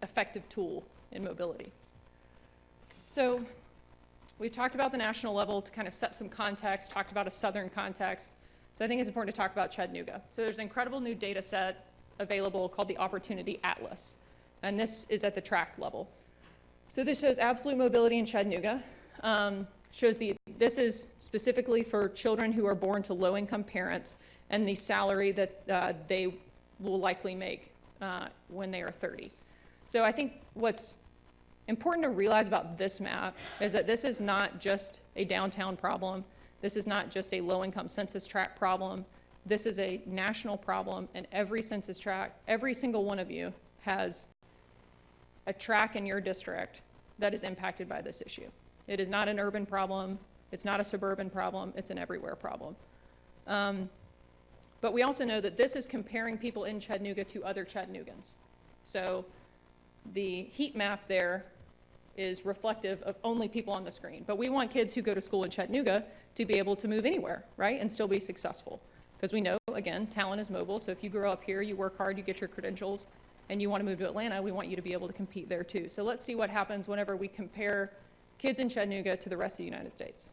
effective tool in mobility. So we've talked about the national level to kind of set some context, talked about a Southern context. So I think it's important to talk about Chattanooga. So there's an incredible new data set available called the Opportunity Atlas, and this is at the tract level. So this shows absolute mobility in Chattanooga. This is specifically for children who are born to low-income parents and the salary that they will likely make when they are 30. So I think what's important to realize about this map is that this is not just a downtown problem. This is not just a low-income census tract problem. This is a national problem, and every census tract, every single one of you has a tract in your district that is impacted by this issue. It is not an urban problem. It's not a suburban problem. It's an everywhere problem. But we also know that this is comparing people in Chattanooga to other Chattanoogans. So the heat map there is reflective of only people on the screen. But we want kids who go to school in Chattanooga to be able to move anywhere, right, and still be successful. Because we know, again, talent is mobile. So if you grow up here, you work hard, you get your credentials, and you want to move to Atlanta, we want you to be able to compete there too. So let's see what happens whenever we compare kids in Chattanooga to the rest of the United States.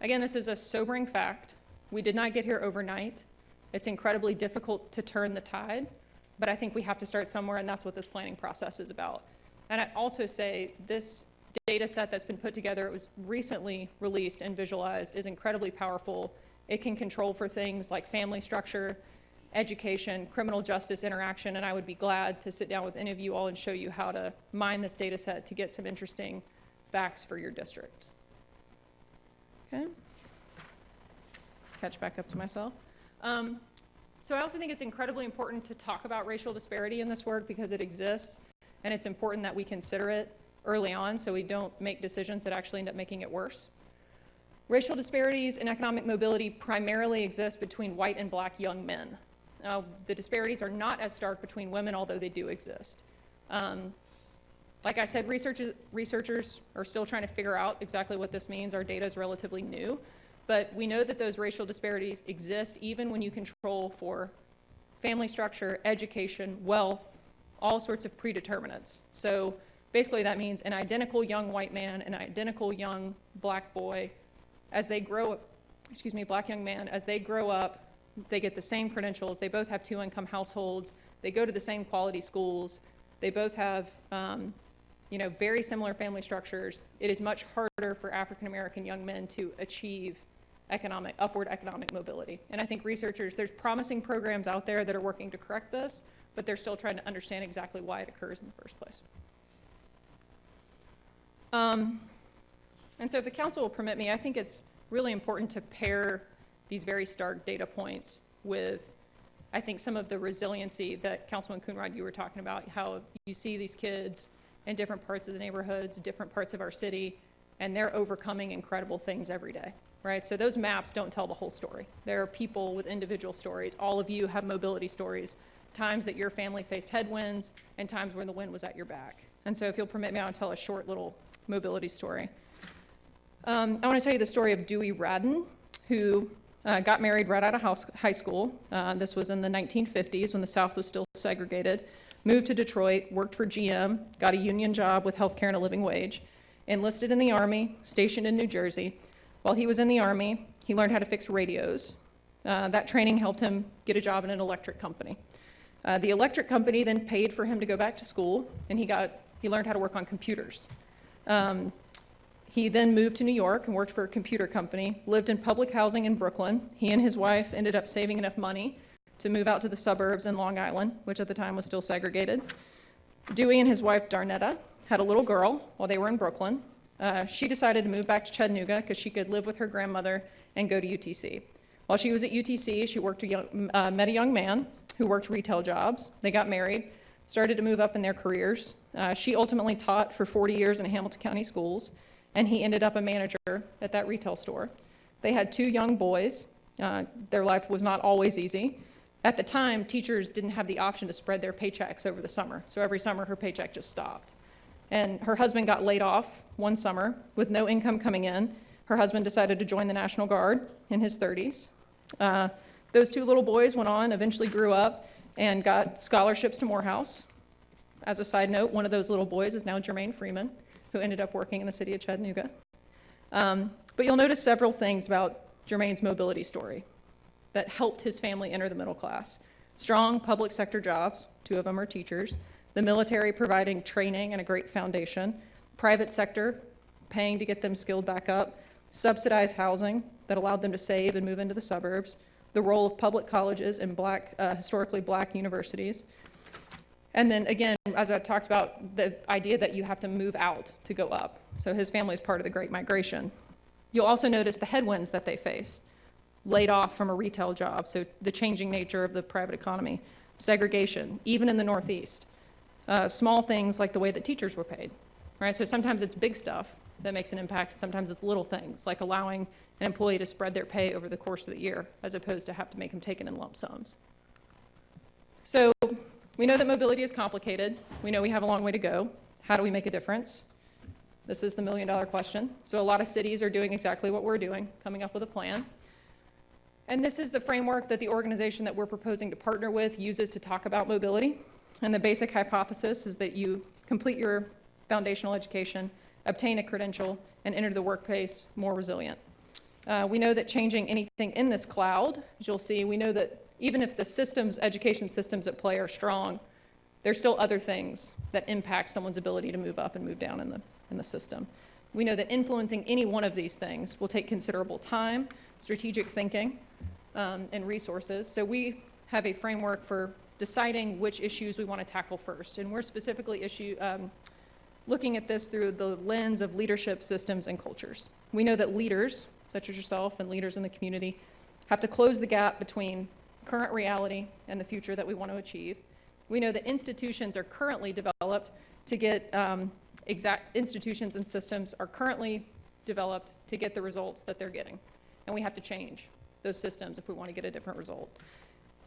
Again, this is a sobering fact. We did not get here overnight. It's incredibly difficult to turn the tide, but I think we have to start somewhere, and that's what this planning process is about. And I'd also say this data set that's been put together, it was recently released and visualized, is incredibly powerful. It can control for things like family structure, education, criminal justice interaction, and I would be glad to sit down with any of you all and show you how to mine this data set to get some interesting facts for your district. Okay. Catch back up to myself. So I also think it's incredibly important to talk about racial disparity in this work because it exists, and it's important that we consider it early on so we don't make decisions that actually end up making it worse. Racial disparities in economic mobility primarily exist between white and black young men. The disparities are not as stark between women, although they do exist. Like I said, researchers are still trying to figure out exactly what this means. Our data is relatively new, but we know that those racial disparities exist even when you control for family structure, education, wealth, all sorts of predeterminants. So basically that means an identical young white man, an identical young black boy, as they grow, black young man, as they grow up, they get the same credentials, they both have two-income households, they go to the same quality schools, they both have very similar family structures. It is much harder for African-American young men to achieve upward economic mobility. And I think there's promising programs out there that are working to correct this, but they're still trying to understand exactly why it occurs in the first place. And so if the council will permit me, I think it's really important to pair these very stark data points with, I think, some of the resiliency that Councilman Coonrod, you were talking about, how you see these kids in different parts of the neighborhoods, different parts of our city, and they're overcoming incredible things every day, right? So those maps don't tell the whole story. There are people with individual stories. All of you have mobility stories, times that your family faced headwinds and times when the wind was at your back. And so if you'll permit me, I'll tell a short little mobility story. I want to tell you the story of Dewey Radden, who got married right out of high school. This was in the 1950s when the South was still segregated. Moved to Detroit, worked for GM, got a union job with health care and a living wage, enlisted in the Army, stationed in New Jersey. While he was in the Army, he learned how to fix radios. That training helped him get a job in an electric company. The electric company then paid for him to go back to school, and he learned how to work on computers. He then moved to New York and worked for a computer company, lived in public housing in Brooklyn. He and his wife ended up saving enough money to move out to the suburbs in Long Island, which at the time was still segregated. Dewey and his wife, Darnetta, had a little girl while they were in Brooklyn. She decided to move back to Chattanooga because she could live with her grandmother and go to UTC. While she was at UTC, she met a young man who worked retail jobs. They got married, started to move up in their careers. She ultimately taught for 40 years in Hamilton County schools, and he ended up a manager at that retail store. They had 2 young boys. Their life was not always easy. At the time, teachers didn't have the option to spread their paychecks over the summer. So every summer, her paycheck just stopped. And her husband got laid off one summer with no income coming in. Her husband decided to join the National Guard in his 30s. Those 2 little boys went on, eventually grew up, and got scholarships to Morehouse. As a side note, one of those little boys is now Jermaine Freeman, who ended up working in the city of Chattanooga. But you'll notice several things about Jermaine's mobility story that helped his family enter the middle class. Strong public sector jobs, 2 of them are teachers, the military providing training and a great foundation, private sector paying to get them skilled back up, subsidized housing that allowed them to save and move into the suburbs, the role of public colleges and historically black universities. And then again, as I talked about, the idea that you have to move out to go up. So his family is part of the Great Migration. You'll also notice the headwinds that they faced. Laid off from a retail job, so the changing nature of the private economy. Segregation, even in the Northeast. Small things like the way that teachers were paid, right? So sometimes it's big stuff that makes an impact. Sometimes it's little things, like allowing an employee to spread their pay over the course of the year, as opposed to have to make them take it in lump sums. So we know that mobility is complicated. We know we have a long way to go. How do we make a difference? This is the million-dollar question. So a lot of cities are doing exactly what we're doing, coming up with a plan. And this is the framework that the organization that we're proposing to partner with uses to talk about mobility. And the basic hypothesis is that you complete your foundational education, obtain a credential, and enter the workplace more resilient. We know that changing anything in this cloud, as you'll see, we know that even if the education systems at play are strong, there's still other things that impact someone's ability to move up and move down in the system. We know that influencing any one of these things will take considerable time, strategic thinking, and resources. So we have a framework for deciding which issues we want to tackle first. And we're specifically looking at this through the lens of leadership systems and cultures. We know that leaders, such as yourself and leaders in the community, have to close the gap between current reality and the future that we want to achieve. We know that institutions are currently developed to get institutions and systems are currently developed to get the results that they're getting. And we have to change those systems if we want to get a different result.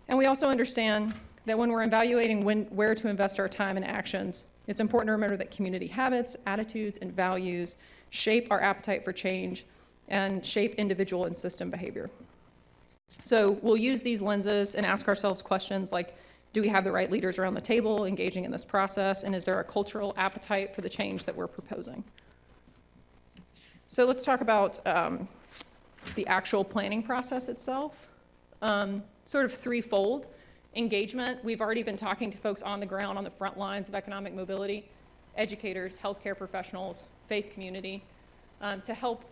And we also understand that when we're evaluating where to invest our time and actions, it's important to remember that community habits, attitudes, and values shape our appetite for change and shape individual and system behavior. So we'll use these lenses and ask ourselves questions like, do we have the right leaders around the table engaging in this process? And is there a cultural appetite for the change that we're proposing? So let's talk about the actual planning process itself. Sort of threefold. Engagement, we've already been talking to folks on the ground on the front lines of economic mobility, educators, healthcare professionals, faith community, to help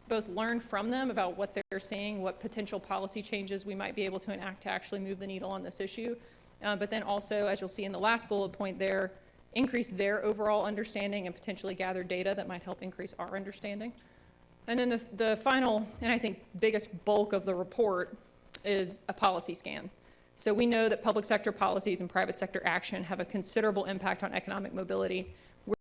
both learn from them about what they're seeing, what potential policy changes we might be able to enact to actually move the needle on this issue, but then also, as you'll see in the last bullet point there, increase their overall understanding and potentially gather data that might help increase our understanding. And then the final, and I think biggest bulk of the report is a policy scan. So we know that public sector policies and private sector action have a considerable impact on economic mobility.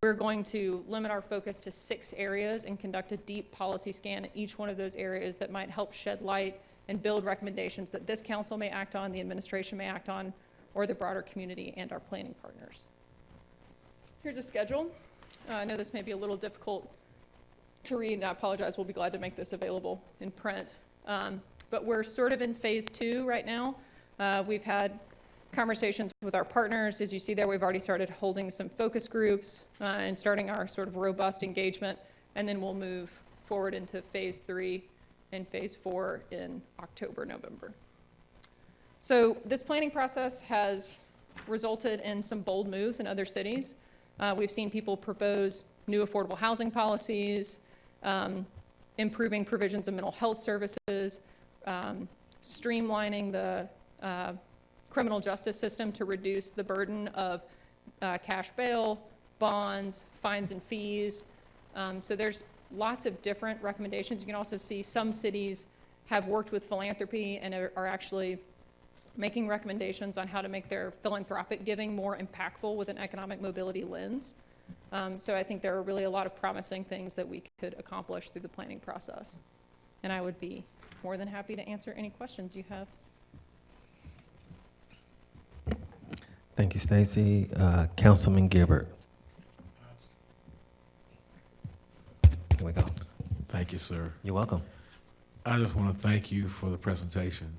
We're going to limit our focus to 6 areas and conduct a deep policy scan in each one of those areas that might help shed light and build recommendations that this council may act on, the administration may act on, or the broader community and our planning partners. Here's a schedule. I know this may be a little difficult to read, and I apologize. We'll be glad to make this available in print. But we're sort of in phase 2 right now. We've had conversations with our partners. As you see there, we've already started holding some focus groups and starting our sort of robust engagement, and then we'll move forward into phase 3 and phase 4 in October, November. So this planning process has resulted in some bold moves in other cities. We've seen people propose new affordable housing policies, improving provisions of mental health services, streamlining the criminal justice system to reduce the burden of cash bail, bonds, fines and fees. So there's lots of different recommendations. You can also see some cities have worked with philanthropy and are actually making recommendations on how to make their philanthropic giving more impactful with an economic mobility lens. So I think there are really a lot of promising things that we could accomplish through the planning process. And I would be more than happy to answer any questions you have. Thank you, Stacy. Councilman Gilbert. Here we go. Thank you, sir. You're welcome. I just want to thank you for the presentation.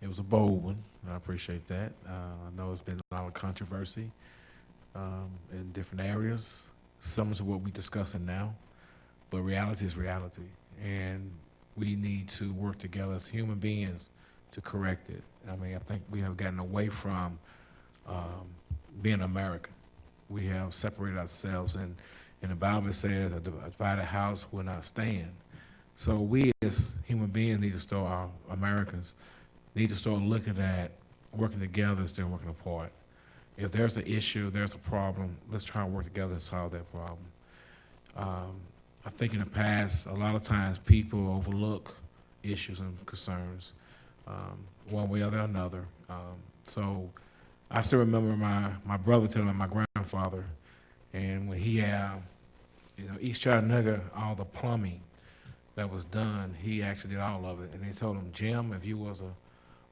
It was a bold one. I appreciate that. I know it's been a lot of controversy in different areas, similar to what we're discussing now, but reality is reality, and we need to work together as human beings to correct it. I mean, I think we have gotten away from being American. We have separated ourselves, and the Bible says, a divided house will not stand. So we as human beings need to start, our Americans, need to start looking at working together instead of working apart. If there's an issue, there's a problem, let's try to work together to solve that problem. I think in the past, a lot of times people overlook issues and concerns one way or the another. So I still remember my brother telling my grandfather, and when he had, East Chattanooga, all the plumbing that was done, he actually did all of it. And they told him, Jim, if you was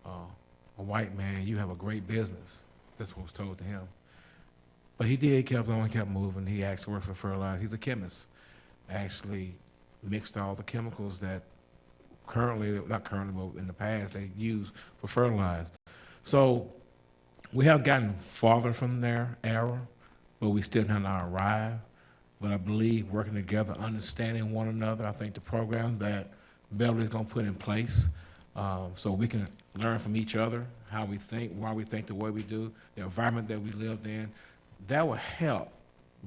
a white man, you have a great business. That's what was told to him. But he did, he kept on, kept moving. He actually worked for fertilizer. He's a chemist. Actually mixed all the chemicals that not currently, but in the past, they used for fertilizer. So we have gotten farther from their era, but we still have not arrived. But I believe working together, understanding one another, I think the program that Beverly's going to put in place, so we can learn from each other, how we think, why we think the way we do, the environment that we lived in, that will help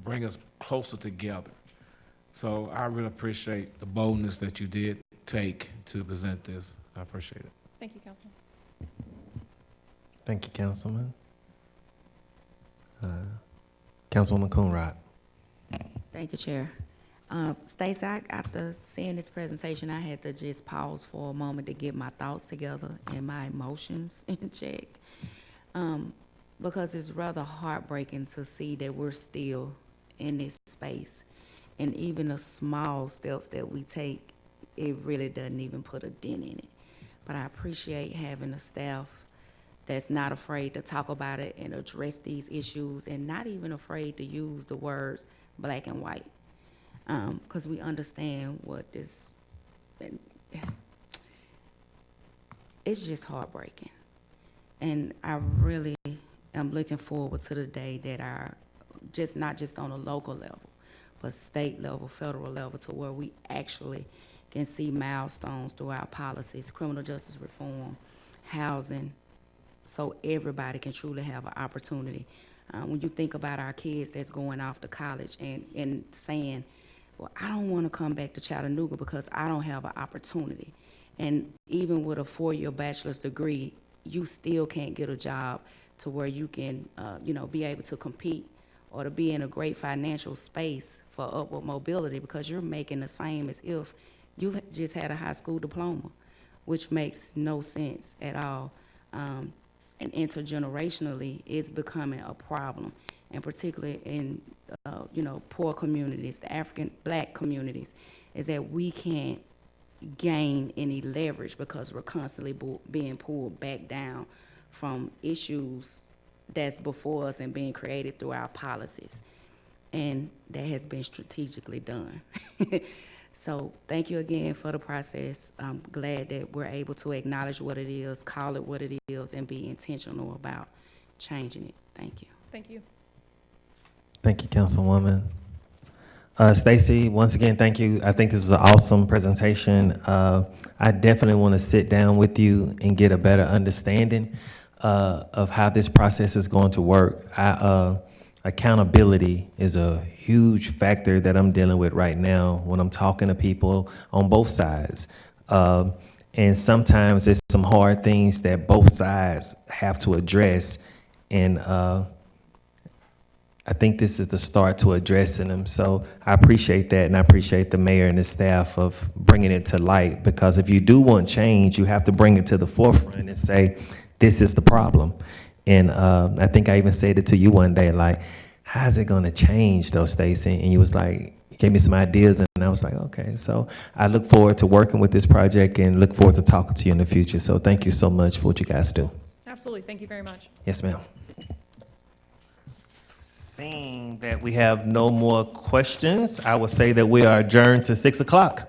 bring us closer together. So I really appreciate the boldness that you did take to present this. I appreciate it. Thank you, Councilman. Thank you, Councilman. Councilwoman Coonrod. Thank you, Chair. Stacey, after seeing this presentation, I had to just pause for a moment to get my thoughts together and my emotions in check, because it's rather heartbreaking to see that we're still in this space, and even the small steps that we take, it really doesn't even put a dent in it. But I appreciate having a staff that's not afraid to talk about it and address these issues, and not even afraid to use the words black and white, because we understand what this, it's just heartbreaking. And I really am looking forward to the day that not just on a local level, but state level, federal level, to where we actually can see milestones through our policies, criminal justice reform, housing, so everybody can truly have an opportunity. When you think about our kids that's going off to college and saying, well, I don't want to come back to Chattanooga because I don't have an opportunity. And even with a 4-year bachelor's degree, you still can't get a job to where you can, be able to compete or to be in a great financial space for upward mobility, because you're making the same as if you've just had a high school diploma, which makes no sense at all. And intergenerationally, it's becoming a problem, and particularly in, poor communities, the African Black communities, is that we can't gain any leverage because we're constantly being pulled back down from issues that's before us and being created through our policies. And that has been strategically done. So thank you again for the process. I'm glad that we're able to acknowledge what it is, call it what it is, and be intentional about changing it. Thank you. Thank you. Thank you, Councilwoman. Stacy, once again, thank you. I think this was an awesome presentation. I definitely want to sit down with you and get a better understanding of how this process is going to work. Accountability is a huge factor that I'm dealing with right now when I'm talking to people on both sides. And sometimes there's some hard things that both sides have to address. And I think this is the start to addressing them. So I appreciate that, and I appreciate the mayor and the staff of bringing it to light, because if you do want change, you have to bring it to the forefront and say, this is the problem. And I think I even said it to you one day, like, how's it gonna change though, Stacey? And you was like, you gave me some ideas, and I was like, okay. So I look forward to working with this project and look forward to talking to you in the future. So thank you so much for what you guys do. Absolutely. Thank you very much. Yes, ma'am. Seeing that we have no more questions, I will say that we are adjourned to 6 o'clock.